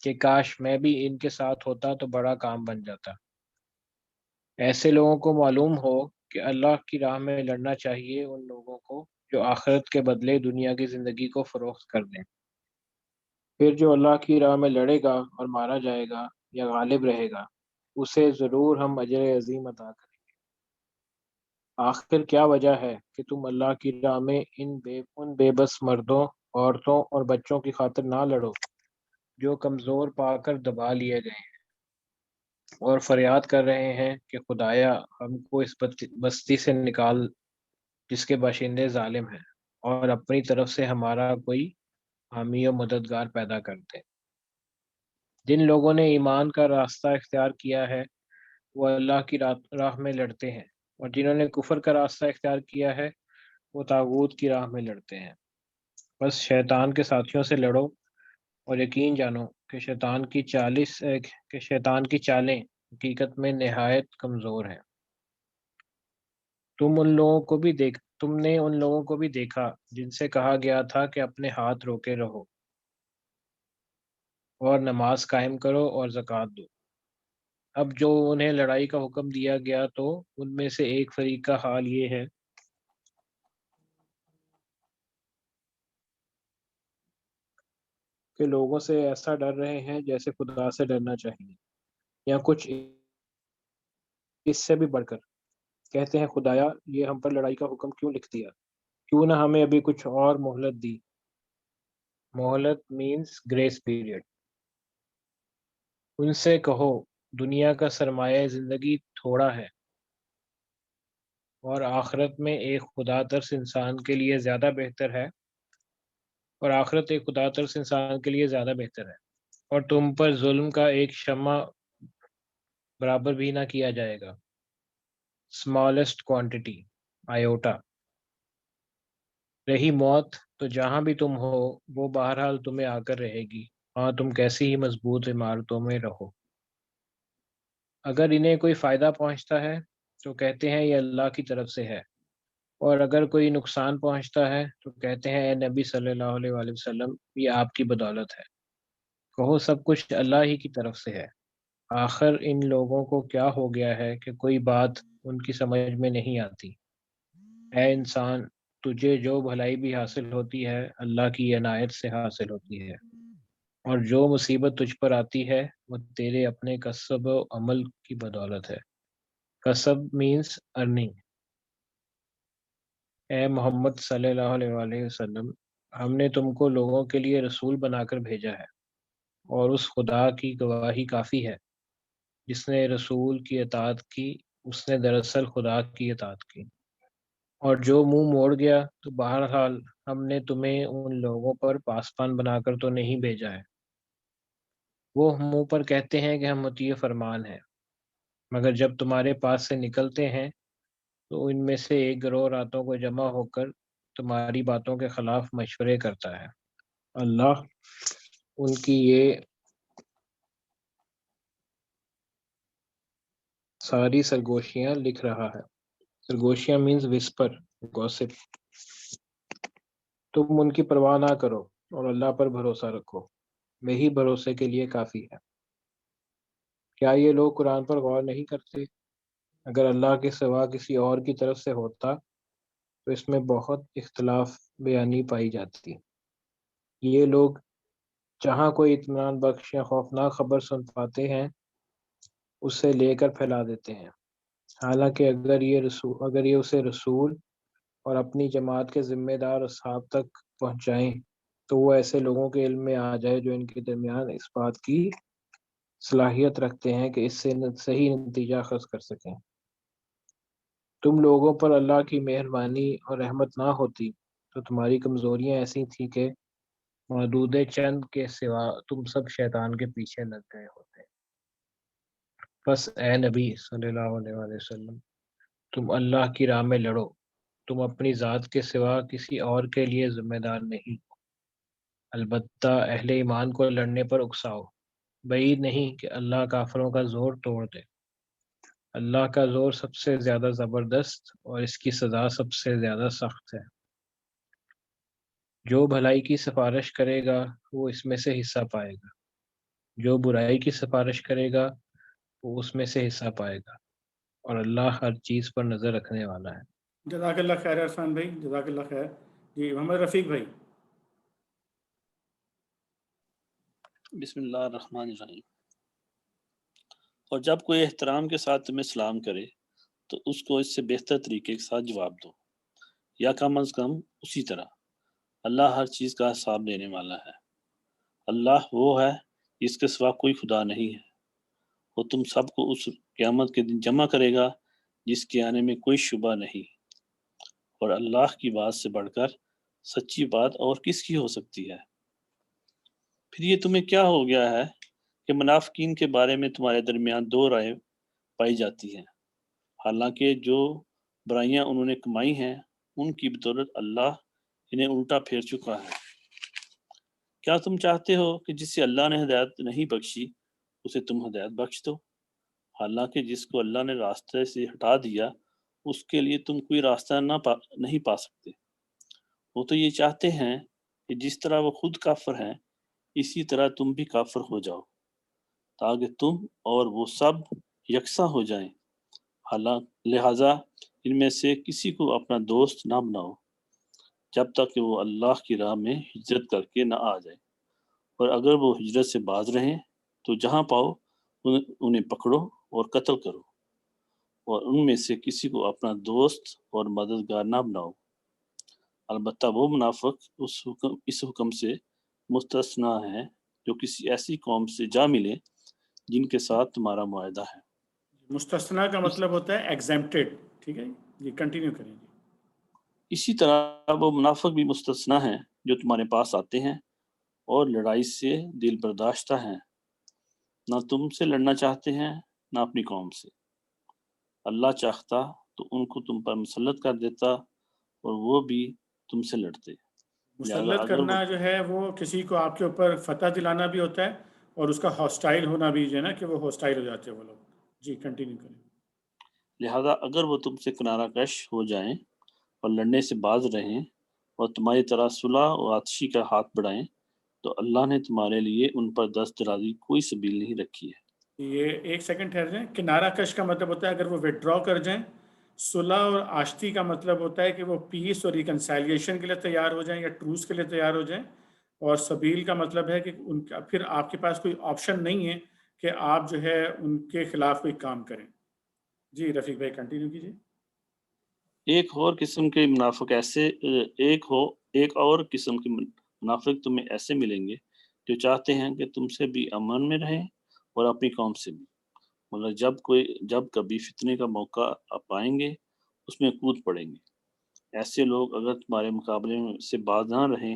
کہ کاش میں بھی ان کے ساتھ ہوتا تو بڑا کام بن جاتا. ایسے لوگوں کو معلوم ہو کہ اللہ کی راہ میں لڑنا چاہیے ان لوگوں کو جو آخرت کے بدلے دنیا کی زندگی کو فروخت کر دیں. پھر جو اللہ کی راہ میں لڑے گا اور مارا جائے گا یا غالب رہے گا اسے ضرور ہم اجر عظیم عطا کریں. آخر کیا وجہ ہے کہ تم اللہ کی راہ میں ان بے بس مردوں، عورتوں اور بچوں کی خاطر نہ لڑو جو کمزور پا کر دبا لیے گئے ہیں اور فریاد کر رہے ہیں کہ خدایا ہم کو اس بستی سے نکال جس کے باشندے ظالم ہیں، اور اپنی طرف سے ہمارا کوئی حامی و مددگار پیدا کر دے. جن لوگوں نے ایمان کا راستہ اختیار کیا ہے وہ اللہ کی راہ میں لڑتے ہیں، اور جنہوں نے کفر کا راستہ اختیار کیا ہے وہ طاغوت کی راہ میں لڑتے ہیں. بس شیطان کے ساتھیوں سے لڑو اور یقین جانو کہ شیطان کی چالیں حقیقت میں نہایت کمزور ہیں. تم نے ان لوگوں کو بھی دیکھا جن سے کہا گیا تھا کہ اپنے ہاتھ روکے رہو اور نماز قائم کرو اور زکوٰۃ دو. اب جو انہیں لڑائی کا حکم دیا گیا تو ان میں سے ایک فریق کا حال یہ ہے کہ لوگوں سے ایسا ڈر رہے ہیں جیسے خدا سے ڈرنا چاہیے، یا کچھ اس سے بھی بڑھ کر کہتے ہیں خدایا یہ ہم پر لڑائی کا حکم کیوں لکھ دیا، کیوں نہ ہمیں ابھی کچھ اور مہلت دی. مہلت مینس گریس پیریڈ. ان سے کہو دنیا کا سرمایہ زندگی تھوڑا ہے اور آخرت ایک خدا ترس انسان کے لیے زیادہ بہتر ہے، اور تم پر ظلم کا ایک شمع برابر بھی نہ کیا جائے گا، smallest quantity آیوٹا. رہی موت تو جہاں بھی تم ہو وہ بہرحال تمہیں آ کر رہے گی، ہاں تم کیسی ہی مضبوط عمارتوں میں رہو. اگر انہیں کوئی فائدہ پہنچتا ہے تو کہتے ہیں یہ اللہ کی طرف سے ہے، اور اگر کوئی نقصان پہنچتا ہے تو کہتے ہیں اے نبی صلی اللہ علیہ وآلہ وسلم یہ آپ کی بدولت ہے. کہو سب کچھ اللہ ہی کی طرف سے ہے. آخر ان لوگوں کو کیا ہو گیا ہے کہ کوئی بات ان کی سمجھ میں نہیں آتی. اے انسان تجھے جو بھلائی بھی حاصل ہوتی ہے اللہ کی عنایت سے حاصل ہوتی ہے، اور جو مصیبت تجھ پر آتی ہے وہ تیرے اپنے کسب و عمل کی بدولت ہے. کسب مینس ارننگ. اے محمد صلی اللہ علیہ وآلہ وسلم ہم نے تم کو لوگوں کے لیے رسول بنا کر بھیجا ہے، اور اس خدا کی گواہی کافی ہے جس نے رسول کی اطاعت کی اس نے دراصل خدا کی اطاعت کی. اور جو منہ موڑ گیا تو بہرحال ہم نے تمہیں ان لوگوں پر پاسبان بنا کر تو نہیں بھیجا ہے. وہ منہ پر کہتے ہیں کہ ہم مطیع فرمان ہیں، مگر جب تمہارے پاس سے نکلتے ہیں تو ان میں سے ایک گروہ راتوں کو جمع ہو کر تمہاری باتوں کے خلاف مشورے کرتا ہے. اللہ ان کی یہ ساری سرگوشیاں لکھ رہا ہے۔ سرگوشیاں مینز وسپر، گوسپ۔ تم ان کی پرواہ نہ کرو اور اللہ پر بھروسہ رکھو، وہی بھروسے کے لیے کافی ہے۔ کیا یہ لوگ قرآن پر غور نہیں کرتے؟ اگر اللہ کے سوا کسی اور کی طرف سے ہوتا تو اس میں بہت اختلاف بیانی پائی جاتی۔ یہ لوگ جہاں کوئی اطمینان بخش یا خوفناک خبر سن پاتے ہیں اسے لے کر پھیلا دیتے ہیں، حالانکہ اگر یہ اسے رسول اور اپنی جماعت کے ذمہ دار اصحاب تک پہنچائیں تو وہ ایسے لوگوں کے علم میں آ جائے جو ان کے درمیان اس بات کی صلاحیت رکھتے ہیں کہ اس سے صحیح نتیجہ اخذ کر سکیں۔ تم لوگوں پر اللہ کی مہربانی اور رحمت نہ ہوتی تو تمہاری کمزوریاں ایسی تھیں کہ محدود چند کے سوا تم سب شیطان کے پیچھے لگ گئے ہوتے۔ بس اے نبی صلی اللہ علیہ وآلہ وسلم، تم اللہ کی راہ میں لڑو، تم اپنی ذات کے سوا کسی اور کے لیے ذمہ دار نہیں، البتہ اہل ایمان کو لڑنے پر اکساؤ۔ بعید نہیں کہ اللہ کافروں کا زور توڑ دے۔ اللہ کا زور سب سے زیادہ زبردست اور اس کی سزا سب سے زیادہ سخت ہے۔ جو بھلائی کی سفارش کرے گا وہ اس میں سے حصہ پائے گا، جو برائی کی سفارش کرے گا وہ اس میں سے حصہ پائے گا، اور اللہ ہر چیز پر نظر رکھنے والا ہے۔ جزاک اللہ خیر عرفان بھائی، جزاک اللہ خیر۔ جی محمد رفیق بھائی۔ بسم اللہ الرحمن الرحیم۔ اور جب کوئی احترام کے ساتھ تمہیں سلام کرے تو اس کو اس سے بہتر طریقے کے ساتھ جواب دو، یا کم از کم اسی طرح۔ اللہ ہر چیز کا حساب دینے والا ہے۔ اللہ وہ ہے جس کے سوا کوئی خدا نہیں ہے، وہ تم سب کو اس قیامت کے دن جمع کرے گا جس کے آنے میں کوئی شبہ نہیں، اور اللہ کی بات سے بڑھ کر سچی بات اور کس کی ہو سکتی ہے؟ پھر یہ تمہیں کیا ہو گیا ہے کہ منافقین کے بارے میں تمہارے درمیان دو رائے پائی جاتی ہیں، حالانکہ جو برائیاں انہوں نے کمائی ہیں ان کی بدولت اللہ انہیں الٹا پھیر چکا ہے۔ کیا تم چاہتے ہو کہ جسے اللہ نے ہدایت نہیں بخشی اسے تم ہدایت بخش دو؟ حالانکہ جس کو اللہ نے راستے سے ہٹا دیا اس کے لیے تم کوئی راستہ نہیں پا سکتے۔ وہ تو یہ چاہتے ہیں کہ جس طرح وہ خود کافر ہیں اسی طرح تم بھی کافر ہو جاؤ، تاکہ تم اور وہ سب یکساں ہو جائیں۔ لہٰذا ان میں سے کسی کو اپنا دوست نہ بناؤ جب تک کہ وہ اللہ کی راہ میں ہجرت کر کے نہ آ جائے، اور اگر وہ ہجرت سے باز رہیں تو جہاں پاؤ انہیں پکڑو اور قتل کرو، اور ان میں سے کسی کو اپنا دوست اور مددگار نہ بناؤ۔ البتہ وہ منافق اس حکم سے مستثنا ہیں جو کسی ایسی قوم سے جا ملے جن کے ساتھ تمہارا معاہدہ ہے۔ مستثنا کا مطلب ہوتا ہے ایگزیمپٹیڈ، ٹھیک ہے جی کنٹینیو کریں جی۔ اسی طرح وہ منافق بھی مستثنا ہیں جو تمہارے پاس آتے ہیں اور لڑائی سے دل برداشتہ ہیں، نہ تم سے لڑنا چاہتے ہیں نہ اپنی قوم سے۔ اللہ چاہتا تو ان کو تم پر مسلط کر دیتا اور وہ بھی تم سے لڑتے۔ مسلط کرنا جو ہے وہ کسی کو آپ کے اوپر فتح دلانا بھی ہوتا ہے، اور اس کا ہاسٹائل ہونا بھی جو ہے نا کہ وہ ہاسٹائل ہو جاتے ہیں وہ لوگ۔ جی کنٹینیو کریں۔ لہذا اگر وہ تم سے کنارہ کش ہو جائیں اور لڑنے سے باز رہیں اور تمہاری طرح صلح و آتشی کا ہاتھ بڑھائیں تو اللہ نے تمہارے لیے ان پر دست درازی کوئی سبیل نہیں رکھی ہے۔ یہ ایک سیکنڈ ٹھہر جائیں۔ کنارہ کش کا مطلب ہوتا ہے اگر وہ وڈرا کر جائیں، صلح اور آشتی کا مطلب ہوتا ہے کہ وہ پیس اور ریکنسائلیشن کے لیے تیار ہو جائیں یا ٹروس کے لیے تیار ہو جائیں، اور سبیل کا مطلب ہے کہ ان کا پھر آپ کے پاس کوئی آپشن نہیں ہے کہ آپ جو ہے ان کے خلاف کوئی کام کریں۔ جی رفیق بھائی کنٹینیو کیجیے۔ ایک اور قسم کے منافق تمہیں ایسے ملیں گے جو چاہتے ہیں کہ تم سے بھی امن میں رہیں اور اپنی قوم سے بھی، مگر جب کبھی فتنے کا موقع پائیں گے اس میں کود پڑیں گے۔ ایسے لوگ اگر تمہارے مقابلے سے باز نہ رہیں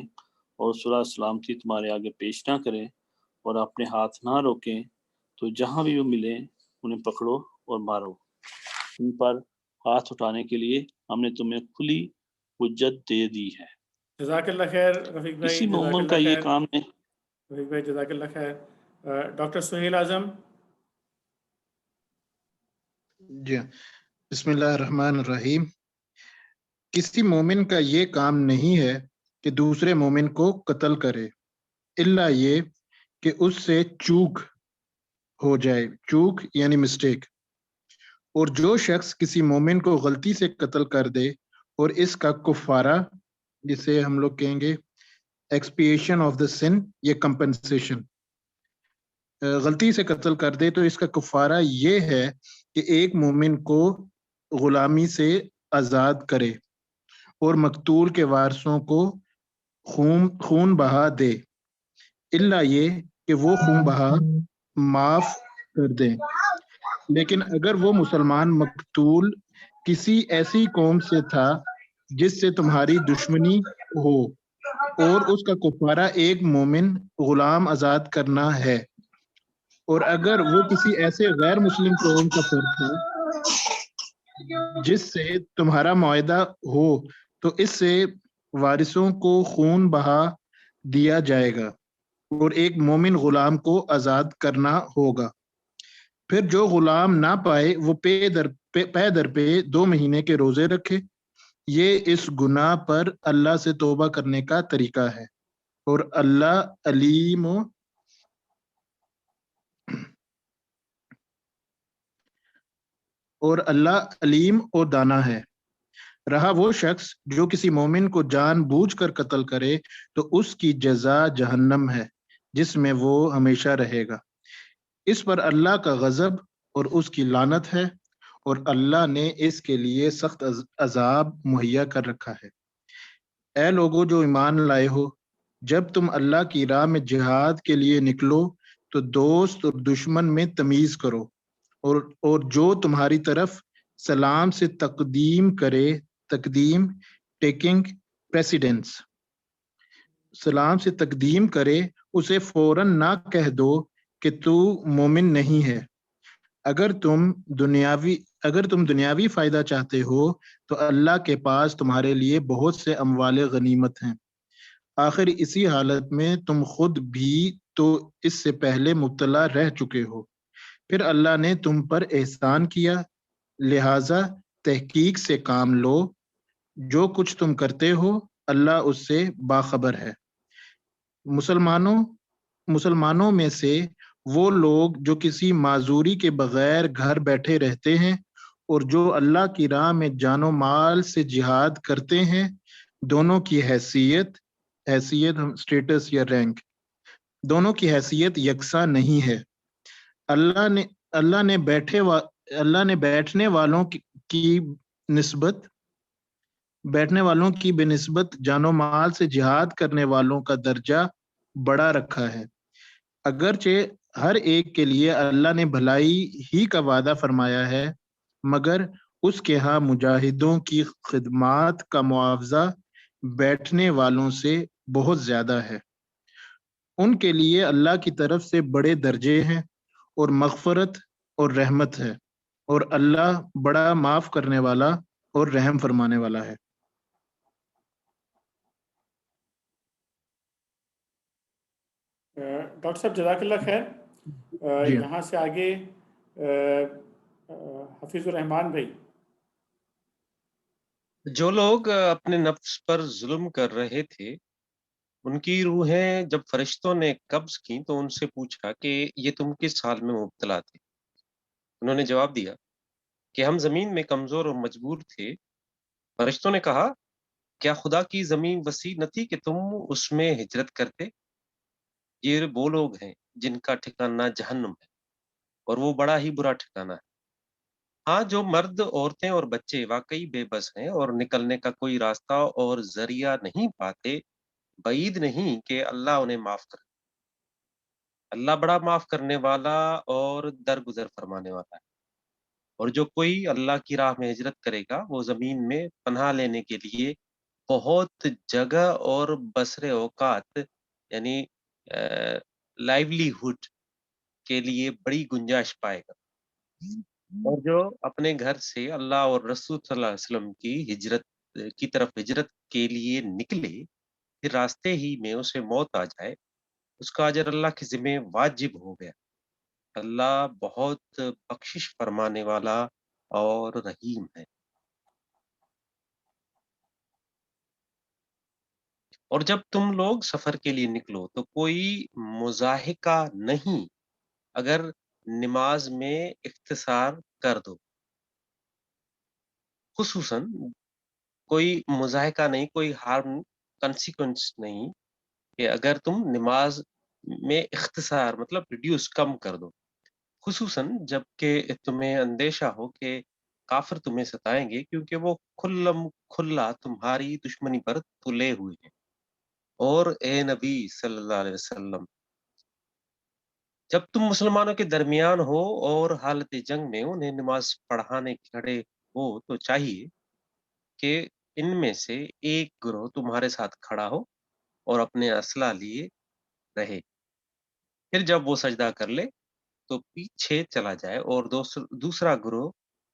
اور صلح سلامتی تمہارے آگے پیش نہ کریں اور اپنے ہاتھ نہ روکیں تو جہاں بھی وہ ملیں انہیں پکڑو اور مارو۔ ان پر ہاتھ اٹھانے کے لیے ہم نے تمہیں کھلی حجت دے دی ہے۔ جزاک اللہ خیر رفیق بھائی، کسی جزاک مومن اللہ کا یہ خیر کام نہیں. رفیق بھائی، جزاک اللہ خیر. ڈاکٹر سہیل اعظم. جی بسم اللہ الرحمن الرحیم. کسی مومن کا یہ کام نہیں ہے کہ دوسرے مومن کو قتل کرے، الا یہ کہ اس سے چوک ہو جائے. چوک یعنی مسٹیک. اور جو شخص کسی مومن کو غلطی سے قتل کر دے اور اس کا کفارہ، جسے ہم لوگ کہیں گے ایکسپیشن آف دا سن یا کمپنسیشن، غلطی سے قتل کر دے تو اس کا کفارہ یہ ہے کہ ایک مومن کو غلامی سے آزاد کرے اور مقتول کے وارثوں کو خون بہا دے، الا یہ کہ وہ خون بہا معاف کر دیں. لیکن اگر وہ مسلمان مقتول کسی ایسی قوم سے تھا جس سے تمہاری دشمنی ہو اور اس کا کفارہ ایک مومن غلام آزاد کرنا ہے، اور اگر وہ کسی ایسے غیر مسلم قوم کا فرد تھا جس سے تمہارا معاہدہ ہو تو اس سے وارثوں کو خون بہا دیا جائے گا اور ایک مومن غلام کو آزاد کرنا ہوگا. پھر جو غلام نہ پائے وہ پے در پہ 2 مہینے کے روزے رکھے. یہ اس گناہ پر اللہ سے توبہ کرنے کا طریقہ ہے، اور اللہ علیم و دانا ہے. رہا وہ شخص جو کسی مومن کو جان بوجھ کر قتل کرے تو اس کی جزا جہنم ہے جس میں وہ ہمیشہ رہے گا. اس پر اللہ کا غضب اور اس کی لعنت ہے، اور اللہ نے اس کے لیے سخت عذاب مہیا کر رکھا ہے. اے لوگو جو ایمان لائے ہو، جب تم اللہ کی راہ میں جہاد کے لیے نکلو تو دوست اور دشمن میں تمیز کرو، اور جو تمہاری طرف سلام سے تقدیم کرے، تقدیم ٹیکنگ پریسیڈنس، سلام سے تقدیم کرے، اسے فوراً نہ کہہ دو کہ تو مومن نہیں ہے. اگر تم دنیاوی فائدہ چاہتے ہو تو اللہ کے پاس تمہارے لیے بہت سے اموال غنیمت ہیں. آخر اسی حالت میں تم خود بھی تو اس سے پہلے مبتلا رہ چکے ہو، پھر اللہ نے تم پر احسان کیا، لہٰذا تحقیق سے کام لو. جو کچھ تم کرتے ہو اللہ اس سے باخبر ہے. مسلمانوں میں سے وہ لوگ جو کسی معذوری کے بغیر گھر بیٹھے رہتے ہیں اور جو اللہ کی راہ میں جان و مال سے جہاد کرتے ہیں، دونوں کی حیثیت اسٹیٹس یا رینک، دونوں کی حیثیت یکساں نہیں ہے. اللہ نے بیٹھنے والوں کی بنسبت جان و مال سے جہاد کرنے والوں کا درجہ بڑا رکھا ہے، اگرچہ ہر ایک کے لیے اللہ نے بھلائی ہی کا وعدہ فرمایا ہے، مگر اس کے ہاں مجاہدوں کی خدمات کا معاوضہ بیٹھنے والوں سے بہت زیادہ ہے. ان کے لیے اللہ کی طرف سے بڑے درجے ہیں اور مغفرت اور رحمت ہے، اور اللہ بڑا معاف کرنے والا اور رحم فرمانے والا ہے. ڈاکٹر صاحب جزاک اللہ خیر. جی یہاں سے آگے حفیظ الرحمان بھائی. جو لوگ اپنے نفس پر ظلم کر رہے تھے ان کی روحیں جب فرشتوں نے قبض کی تو ان سے پوچھا کہ یہ تم کس حال میں مبتلا تھے؟ انہوں نے جواب دیا کہ ہم زمین میں کمزور اور مجبور تھے. فرشتوں نے کہا کیا خدا کی زمین وسیع نہ تھی کہ تم اس میں ہجرت کرتے؟ یہ وہ لوگ ہیں جن کا ٹھکانہ جہنم ہے اور وہ بڑا ہی برا ٹھکانہ ہے. ہاں جو مرد، عورتیں اور بچے واقعی بے بس ہیں اور نکلنے کا کوئی راستہ اور ذریعہ نہیں پاتے، بعید نہیں کہ اللہ انہیں معاف کرے. اللہ بڑا معاف کرنے والا اور درگزر فرمانے والا ہے. اور جو کوئی اللہ کی راہ میں ہجرت کرے گا وہ زمین میں پناہ لینے کے لیے بہت جگہ اور بسر اوقات یعنی لائیولی ہوڈ کے لیے بڑی گنجائش پائے گا. اور جو اپنے گھر سے اللہ اور رسول صلی اللہ علیہ وسلم کی طرف ہجرت کے لیے نکلے پھر راستے ہی میں اسے موت آ جائے، اس کا اجر اللہ کے ذمہ واجب ہو گیا۔ اللہ بہت بخشش فرمانے والا اور رحیم ہے۔ اور جب تم لوگ سفر کے لیے نکلو تو کوئی مضاحکہ نہیں، اگر نماز میں اختصار کر دو، خصوصاً کوئی مضاحکہ نہیں، کوئی ہارم کنسیکوینس نہیں کہ اگر تم نماز میں اختصار مطلب ریڈیوس کم کر دو، خصوصاً جب کہ تمہیں اندیشہ ہو کہ کافر تمہیں ستائیں گے، کیونکہ وہ کھلم کھلا تمہاری دشمنی پر تلے ہوئے ہیں۔ اور اے نبی صلی اللہ علیہ وسلم، جب تم مسلمانوں کے درمیان ہو اور حالت جنگ میں انہیں نماز پڑھانے کھڑے ہو تو چاہیے کہ ان میں سے ایک گروہ تمہارے ساتھ کھڑا ہو اور اپنے اسلحہ لیے رہے، پھر جب وہ سجدہ کر لے تو پیچھے چلا جائے، اور دوسرا گروہ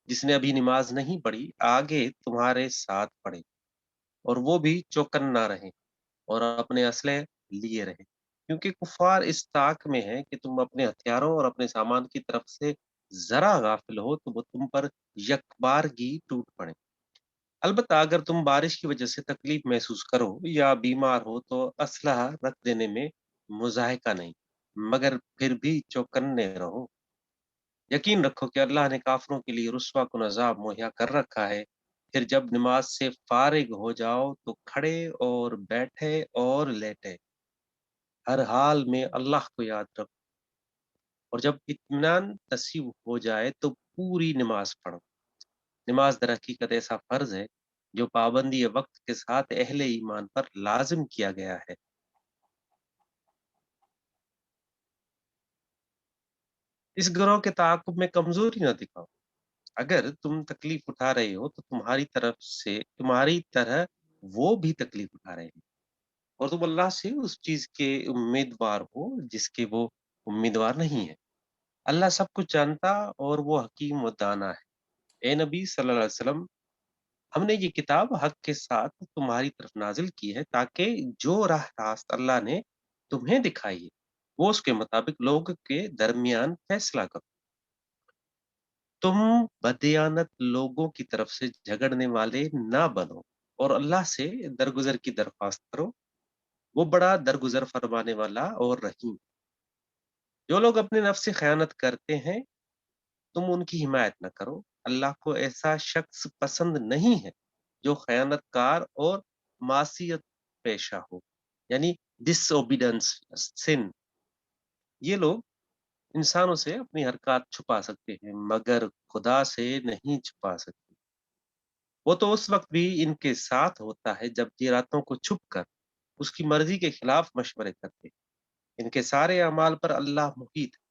جس نے ابھی نماز نہیں پڑھی آگے تمہارے ساتھ پڑھے، اور وہ بھی چوکنا رہے اور اپنے اسلحے لیے رہے، کیونکہ کفار اس طاق میں ہیں کہ تم اپنے ہتھیاروں اور اپنے سامان کی طرف سے ذرا غافل ہو تو وہ تم پر یکبارگی ٹوٹ پڑے۔ البتہ اگر تم بارش کی وجہ سے تکلیف محسوس کرو یا بیمار ہو تو اسلحہ رکھ دینے میں مضاحکہ نہیں، مگر پھر بھی چوکنے رہو۔ یقین رکھو کہ اللہ نے کافروں کے لیے رسوا کن عذاب مہیا کر رکھا ہے۔ پھر جب نماز سے فارغ ہو جاؤ تو کھڑے اور بیٹھے اور لیٹے ہر حال میں اللہ کو یاد رکھو، اور جب اطمینان نصیب ہو جائے تو پوری نماز پڑھو۔ نماز در حقیقت ایسا فرض ہے جو پابندی وقت کے ساتھ اہل ایمان پر لازم کیا گیا ہے۔ اس گروہ کے تعاقب میں کمزوری نہ دکھاؤ۔ اگر تم تکلیف اٹھا رہے ہو تو تمہاری طرح وہ بھی تکلیف اٹھا رہے ہیں، اور تم اللہ سے اس چیز کے امیدوار ہو جس کے وہ امیدوار نہیں ہے۔ اللہ سب کچھ جانتا اور وہ حکیم و دانا ہے۔ اے نبی صلی اللہ علیہ وسلم، ہم نے یہ کتاب حق کے ساتھ تمہاری طرف نازل کی ہے تاکہ جو راہ راست اللہ نے تمہیں دکھائی ہے وہ اس کے مطابق لوگوں کے درمیان فیصلہ کرو۔ تم بدیانت لوگوں کی طرف سے جھگڑنے والے نہ بنو، اور اللہ سے درگزر کی درخواست کرو، وہ بڑا درگزر فرمانے والا اور رحیم۔ جو لوگ اپنے نفس سے خیانت کرتے ہیں تم ان کی حمایت نہ کرو، اللہ کو ایسا شخص پسند نہیں ہے جو خیانت کار اور معصیت پیشہ ہو، یعنی ڈس اوبیڈنس سن۔ یہ لوگ انسانوں سے اپنی حرکات چھپا سکتے ہیں مگر خدا سے نہیں چھپا سکتے۔ وہ تو اس وقت بھی ان کے ساتھ ہوتا ہے جب یہ راتوں کو چھپ کر اس کی مرضی کے خلاف مشورے کرتے ہیں۔ ان کے سارے اعمال پر اللہ محیط ہے۔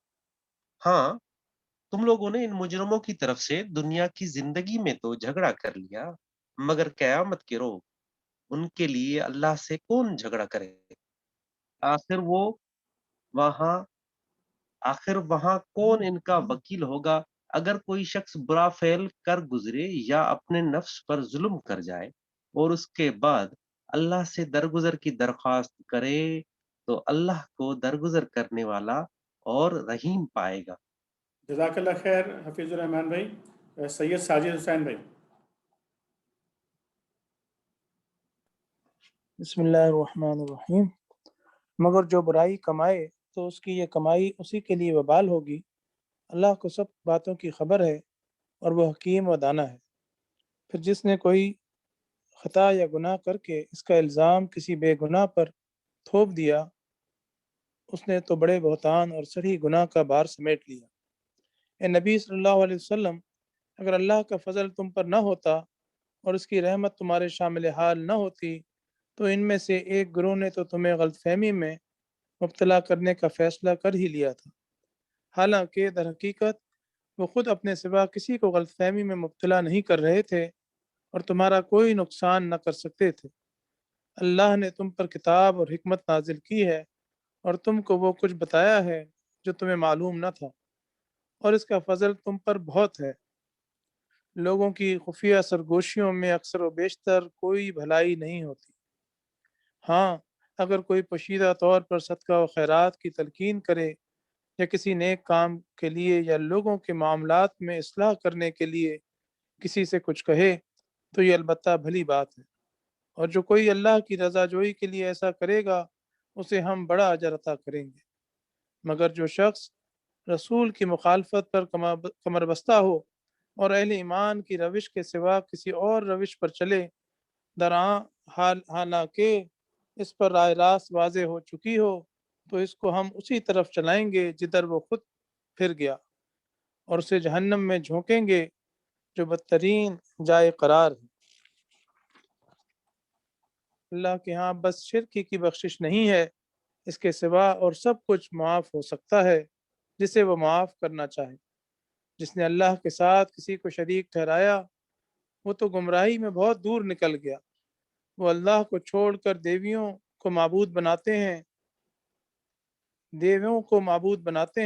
ہاں، تم لوگوں نے ان مجرموں کی طرف سے دنیا کی زندگی میں تو جھگڑا کر لیا، مگر قیامت کے روز ان کے لیے اللہ سے کون جھگڑا کرے؟ آخر وہاں کون ان کا وکیل ہوگا؟ اگر کوئی شخص برا فعل کر گزرے یا اپنے نفس پر ظلم کر جائے اور اس کے بعد اللہ سے درگزر کی درخواست کرے تو اللہ کو درگزر کرنے والا اور رحیم پائے گا۔ جزاک اللہ خیر حفیظ الرحمان بھائی۔ سید ساجد حسین بھائی۔ بسم اللہ الرحمن الرحیم۔ مگر جو برائی کمائے تو اس کی یہ کمائی اسی کے لیے وبال ہوگی۔ اللہ کو سب باتوں کی خبر ہے اور وہ حکیم و دانا ہے۔ پھر جس نے کوئی خطا یا گناہ کر کے اس کا الزام کسی بے گناہ پر تھوپ دیا، اس نے تو بڑے بہتان اور سڑی گناہ کا بار سمیٹ لیا۔ اے نبی صلی اللہ علیہ وسلم، اگر اللہ کا فضل تم پر نہ ہوتا اور اس کی رحمت تمہارے شامل حال نہ ہوتی تو ان میں سے ایک گروہ نے تو تمہیں غلط فہمی میں مبتلا کرنے کا فیصلہ کر ہی لیا تھا، حالانکہ در حقیقت وہ خود اپنے سوا کسی کو غلط فہمی میں مبتلا نہیں کر رہے تھے اور تمہارا کوئی نقصان نہ کر سکتے تھے۔ اللہ نے تم پر کتاب اور حکمت نازل کی ہے اور تم کو وہ کچھ بتایا ہے جو تمہیں معلوم نہ تھا، اور اس کا فضل تم پر بہت ہے۔ لوگوں کی خفیہ سرگوشیوں میں اکثر و بیشتر کوئی بھلائی نہیں ہوتی۔ ہاں اگر کوئی پوشیدہ طور پر صدقہ و خیرات کی تلقین کرے یا کسی نیک کام کے لیے یا لوگوں کے معاملات میں اصلاح کرنے کے لیے کسی سے کچھ کہے تو یہ البتہ بھلی بات ہے، اور جو کوئی اللہ کی رضا جوئی کے لیے ایسا کرے گا اسے ہم بڑا اجر عطا کریں گے۔ مگر جو شخص رسول کی مخالفت پر کمر بستہ ہو اور اہل ایمان کی روش کے سوا کسی اور روش پر چلے، درآں حالانکہ اس پر راہ راست واضح ہو چکی ہو، تو اس کو ہم اسی طرف چلائیں گے جدھر وہ خود پھر گیا، اور اسے جہنم میں جھونکیں گے جو بدترین جائے قرار ہے۔ اللہ کے ہاں بس شرک ہی کی بخشش نہیں ہے، اس کے سوا اور سب کچھ معاف ہو سکتا ہے جسے وہ معاف کرنا چاہے۔ جس نے اللہ کے ساتھ کسی کو شریک ٹھہرایا وہ تو گمراہی میں بہت دور نکل گیا۔ وہ اللہ کو چھوڑ کر دیویوں کو معبود بناتے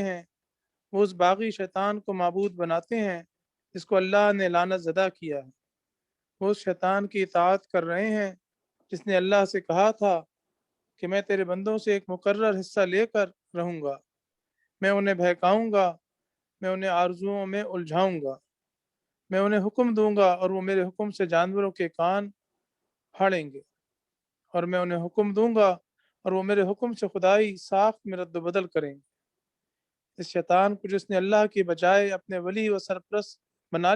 ہیں، وہ اس باغی شیطان کو معبود بناتے ہیں جس کو اللہ نے لعنت زدہ کیا ہے۔ وہ اس شیطان کی اطاعت کر رہے ہیں جس نے اللہ سے کہا تھا کہ میں تیرے بندوں سے ایک مقرر حصہ لے کر رہوں گا، میں انہیں بہکاؤں گا، میں انہیں آرزوؤں میں الجھاؤں گا، میں انہیں حکم دوں گا اور وہ میرے حکم سے جانوروں کے کان پھاڑیں گے، اور میں انہیں حکم دوں گا اور وہ میرے حکم سے خدائی ساخت میں رد و بدل کریں گے۔ اس شیطان کو جس نے اللہ کی بجائے اپنے ولی و سرپرست بنا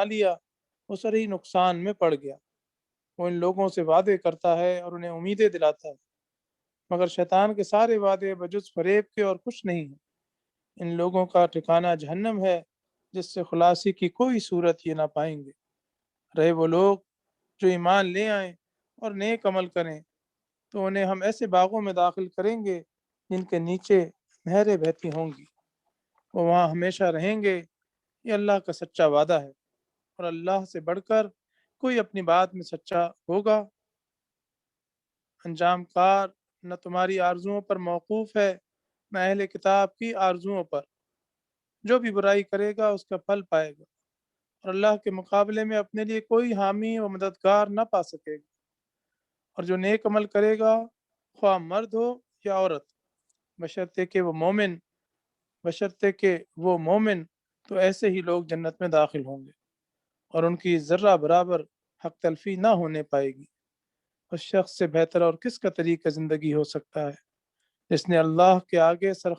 لیا وہ سری نقصان میں پڑ گیا۔ وہ ان لوگوں سے وعدے کرتا ہے اور انہیں امیدیں دلاتا ہے، مگر شیطان کے سارے وعدے بجز فریب کے اور کچھ نہیں ہیں۔ ان لوگوں کا ٹھکانہ جہنم ہے جس سے خلاصی کی کوئی صورت یہ نہ پائیں گے۔ رہے وہ لوگ جو ایمان لے آئیں اور نیک عمل کریں تو انہیں ہم ایسے باغوں میں داخل کریں گے جن کے نیچے نہریں بہتی ہوں گی، وہ وہاں ہمیشہ رہیں گے۔ یہ اللہ کا سچا وعدہ ہے، اور اللہ سے بڑھ کر کوئی اپنی بات میں سچا ہوگا۔ انجام کار نہ تمہاری آرزوؤں پر موقوف ہے نہ اہل کتاب کی آرزوؤں پر، جو بھی برائی کرے گا اس کا پھل پائے گا، اور اللہ کے مقابلے میں اپنے لیے کوئی حامی و مددگار نہ پا سکے گا۔ اور جو نیک عمل کرے گا خواہ مرد ہو یا عورت، بشرطے کہ وہ مومن، تو ایسے ہی لوگ جنت میں داخل ہوں گے، اور ان کی ذرہ برابر حق تلفی نہ ہونے پائے گی۔ اس شخص سے بہتر اور کس کا طریقہ زندگی ہو سکتا ہے جس نے اللہ کے آگے سر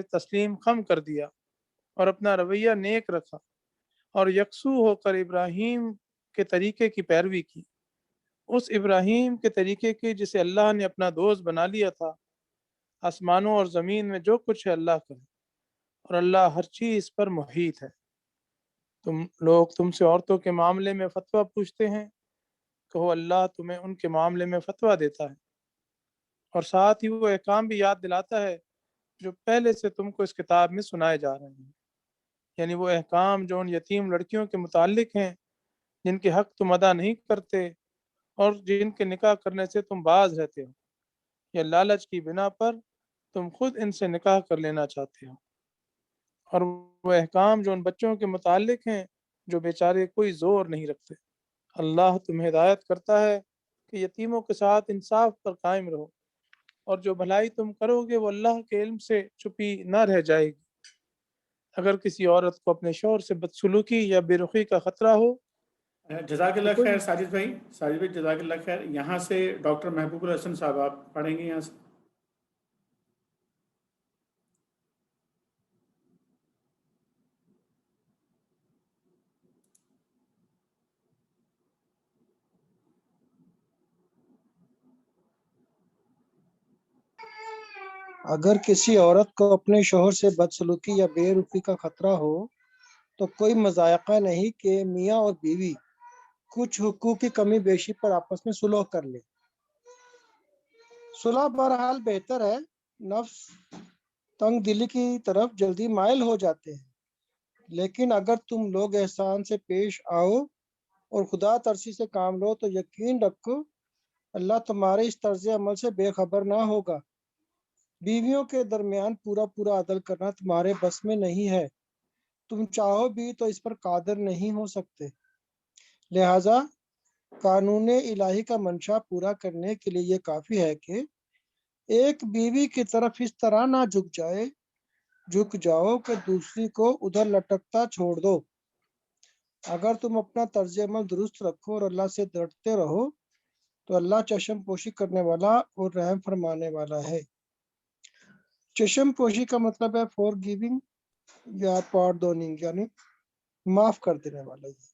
تسلیم خم کر دیا اور اپنا رویہ نیک رکھا اور یکسو ہو کر ابراہیم کے طریقے کی پیروی کی، اس ابراہیم کے طریقے کی جسے اللہ نے اپنا دوست بنا لیا تھا۔ آسمانوں اور زمین میں جو کچھ ہے اللہ کا ہے، اور اللہ ہر چیز پر محیط ہے۔ لوگ تم سے عورتوں کے معاملے میں فتویٰ پوچھتے ہیں، کہو اللہ تمہیں ان کے معاملے میں فتویٰ دیتا ہے، اور ساتھ ہی وہ احکام بھی یاد دلاتا ہے جو پہلے سے تم کو اس کتاب میں سنائے جا رہے ہیں، یعنی وہ احکام جو ان یتیم لڑکیوں کے متعلق ہیں جن کے حق تم ادا نہیں کرتے اور جن کے نکاح کرنے سے تم باز رہتے ہو، یا لالچ کی بنا پر تم خود ان سے نکاح کر لینا چاہتے ہو، اور وہ احکام جو ان بچوں کے متعلق ہیں جو بیچارے کوئی زور نہیں رکھتے۔ اللہ تمہیں ہدایت کرتا ہے کہ یتیموں کے ساتھ انصاف پر قائم رہو، اور جو بھلائی تم کرو گے وہ اللہ کے علم سے چھپی نہ رہ جائے گی۔ اگر کسی عورت کو اپنے شوہر سے بدسلوکی یا بے رخی کا خطرہ ہو جزاک تو اللہ کوئی خیر ساجد بھائی جزاک اللہ خیر۔ یہاں سے ڈاکٹر محبوب الحسن صاحب آپ پڑھیں گے یہاں سے۔ اگر کسی عورت کو اپنے شوہر سے بدسلوکی یا بے رخی کا خطرہ ہو تو کوئی مضائقہ نہیں کہ میاں اور بیوی کچھ حقوق کی کمی بیشی پر آپس میں صلح کر لیں۔ صلح بہرحال بہتر ہے، نفس تنگ دلی کی طرف جلدی مائل ہو جاتے ہیں، لیکن اگر تم لوگ احسان سے پیش آؤ اور خدا ترسی سے کام لو تو یقین رکھو اللہ تمہارے اس طرز عمل سے بے خبر نہ ہوگا۔ بیویوں کے درمیان پورا عدل کرنا تمہارے بس میں نہیں ہے، تم چاہو بھی تو اس پر قادر نہیں ہو سکتے۔ لہذا قانون الہی کا منشا پورا کرنے کے لیے یہ کافی ہے کہ ایک بیوی کی طرف اس طرح نہ جھک جاؤ کہ دوسری کو ادھر لٹکتا چھوڑ دو۔ اگر تم اپنا طرز عمل درست رکھو اور اللہ سے ڈرتے رہو تو اللہ چشم پوشی کرنے والا اور رحم فرمانے والا ہے۔ چشم پوشی کا مطلب ہے فور گیونگ یا پارڈوننگ، یعنی معاف کر دینے والا ہے۔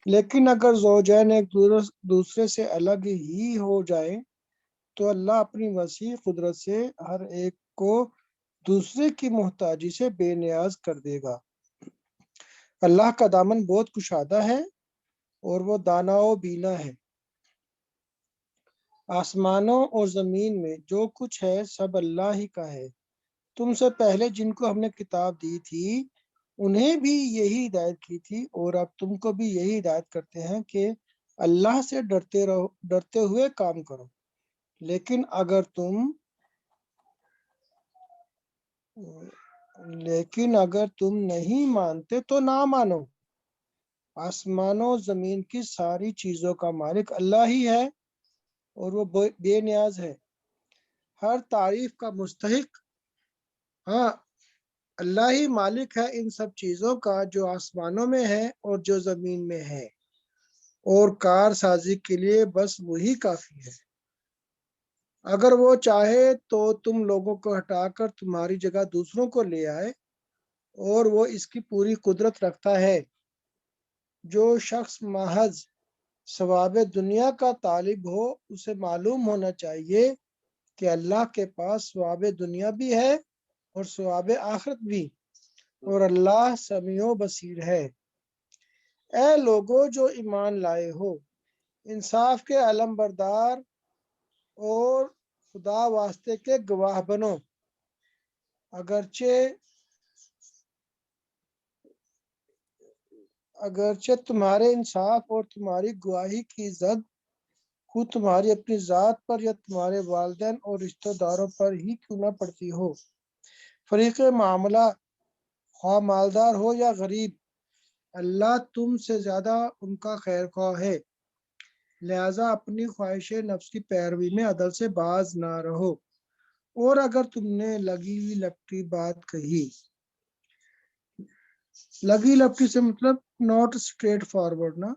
لیکن اگر زوجین ایک دوسرے سے الگ ہی ہو جائیں تو اللہ اپنی وسیع قدرت سے ہر ایک کو دوسرے کی محتاجی سے بے نیاز کر دے گا۔ اللہ کا دامن بہت کشادہ ہے اور وہ دانا و بینا ہے۔ آسمانوں اور زمین میں جو کچھ ہے سب اللہ ہی کا ہے۔ تم سے پہلے جن کو ہم نے کتاب دی تھی انہیں بھی یہی ہدایت کی تھی، اور اب تم کو بھی یہی ہدایت کرتے ہیں کہ اللہ سے ڈرتے ہوئے کام کرو۔ لیکن اگر تم نہیں مانتے تو نہ مانو۔ آسمانوں زمین کی ساری چیزوں کا مالک اللہ ہی ہے اور وہ بے نیاز ہے، ہر تعریف کا مستحق۔ ہاں، اللہ ہی مالک ہے ان سب چیزوں کا جو آسمانوں میں ہے اور جو زمین میں ہے، اور کار سازی کے لیے بس وہی کافی ہے۔ اگر وہ چاہے تو تم لوگوں کو ہٹا کر تمہاری جگہ دوسروں کو لے آئے، اور وہ اس کی پوری قدرت رکھتا ہے۔ جو شخص محض ثواب دنیا کا طالب ہو اسے معلوم ہونا چاہیے کہ اللہ کے پاس ثواب دنیا بھی ہے اور ثواب آخرت بھی، اور اللہ سمیع و بصیر ہے۔ اے لوگو جو ایمان لائے ہو، انصاف کے علم بردار اور خدا واسطے کے گواہ بنو۔ اگرچہ تمہارے انصاف اور تمہاری گواہی کی زد خود تمہاری اپنی ذات پر یا تمہارے والدین اور رشتہ داروں پر ہی کیوں نہ پڑتی ہو، فریق معاملہ خواہ مالدار ہو یا غریب، اللہ تم سے زیادہ ان کا خیر خواہ ہے۔ لہذا اپنی خواہش نفس کی پیروی میں عدل سے باز نہ رہو، اور اگر تم نے لگی لپٹی بات کہی، لگی لپٹی سے مطلب ناٹ اسٹریٹ فارورڈ نا،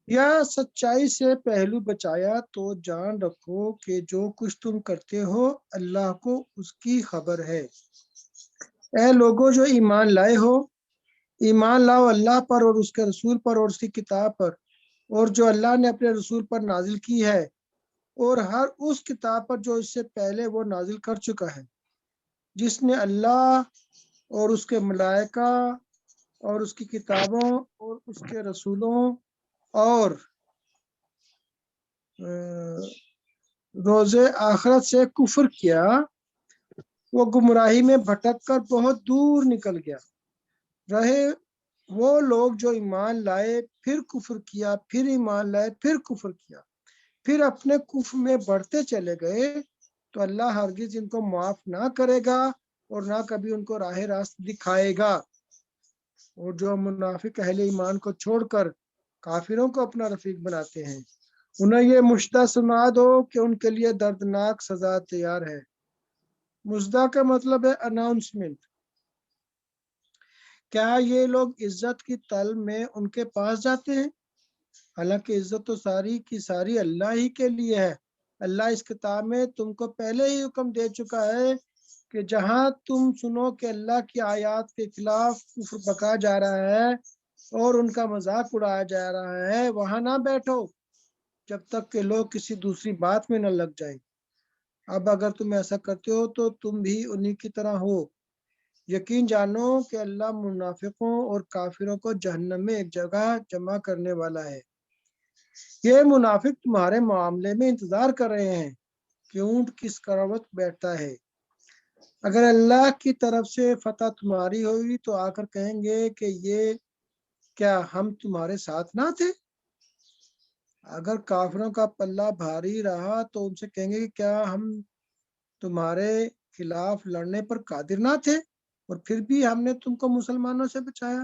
یا سچائی سے پہلو بچایا تو جان رکھو کہ جو کچھ تم کرتے ہو اللہ کو اس کی خبر ہے۔ اے لوگو جو ایمان لائے ہو، ایمان لاؤ اللہ پر اور اس کے رسول پر اور اس کی کتاب پر، اور جو اللہ نے اپنے رسول پر نازل کی ہے، اور ہر اس کتاب پر جو اس سے پہلے وہ نازل کر چکا ہے، جس نے اللہ اور اس کے ملائکہ اور اس کی کتابوں اور اس کے رسولوں اور روز آخرت سے کفر کیا، وہ گمراہی میں بھٹک کر بہت دور نکل گیا۔ رہے وہ لوگ جو ایمان لائے پھر کفر کیا، پھر ایمان لائے پھر کفر کیا، پھر اپنے کفر میں بڑھتے چلے گئے، تو اللہ ہرگز ان کو معاف نہ کرے گا اور نہ کبھی ان کو راہ راست دکھائے گا۔ اور جو منافق اہل ایمان کو چھوڑ کر کافروں کو اپنا رفیق بناتے ہیں، انہیں یہ مشدہ سنا دو کہ ان کے لیے دردناک سزا تیار ہے۔ مشدہ کا مطلب ہے اناؤنسمنٹ۔ کیا یہ لوگ عزت کی طلب میں ان کے پاس جاتے ہیں؟ حالانکہ عزت تو ساری کی ساری اللہ ہی کے لیے ہے۔ اللہ اس کتاب میں تم کو پہلے ہی حکم دے چکا ہے کہ جہاں تم سنو کہ اللہ کی آیات کے خلاف کفر بکا جا رہا ہے اور ان کا مذاق اڑایا جا رہا ہے، وہاں نہ بیٹھو جب تک کہ لوگ کسی دوسری بات میں نہ لگ جائیں۔ اب اگر تم ایسا کرتے ہو تو تم بھی انہی کی طرح ہو۔ یقین جانو کہ اللہ منافقوں اور کافروں کو جہنم میں ایک جگہ جمع کرنے والا ہے۔ یہ منافق تمہارے معاملے میں انتظار کر رہے ہیں کہ اونٹ کس کروٹ بیٹھتا ہے۔ اگر اللہ کی طرف سے فتح تمہاری ہوئی تو آ کر کہیں گے کہ یہ کیا ہم تمہارے ساتھ نہ تھے؟ اگر کافروں کا پلہ بھاری رہا تو ان سے کہیں گے کہ کیا ہم تمہارے خلاف لڑنے پر قادر نہ تھے اور پھر بھی ہم نے تم کو مسلمانوں سے بچایا؟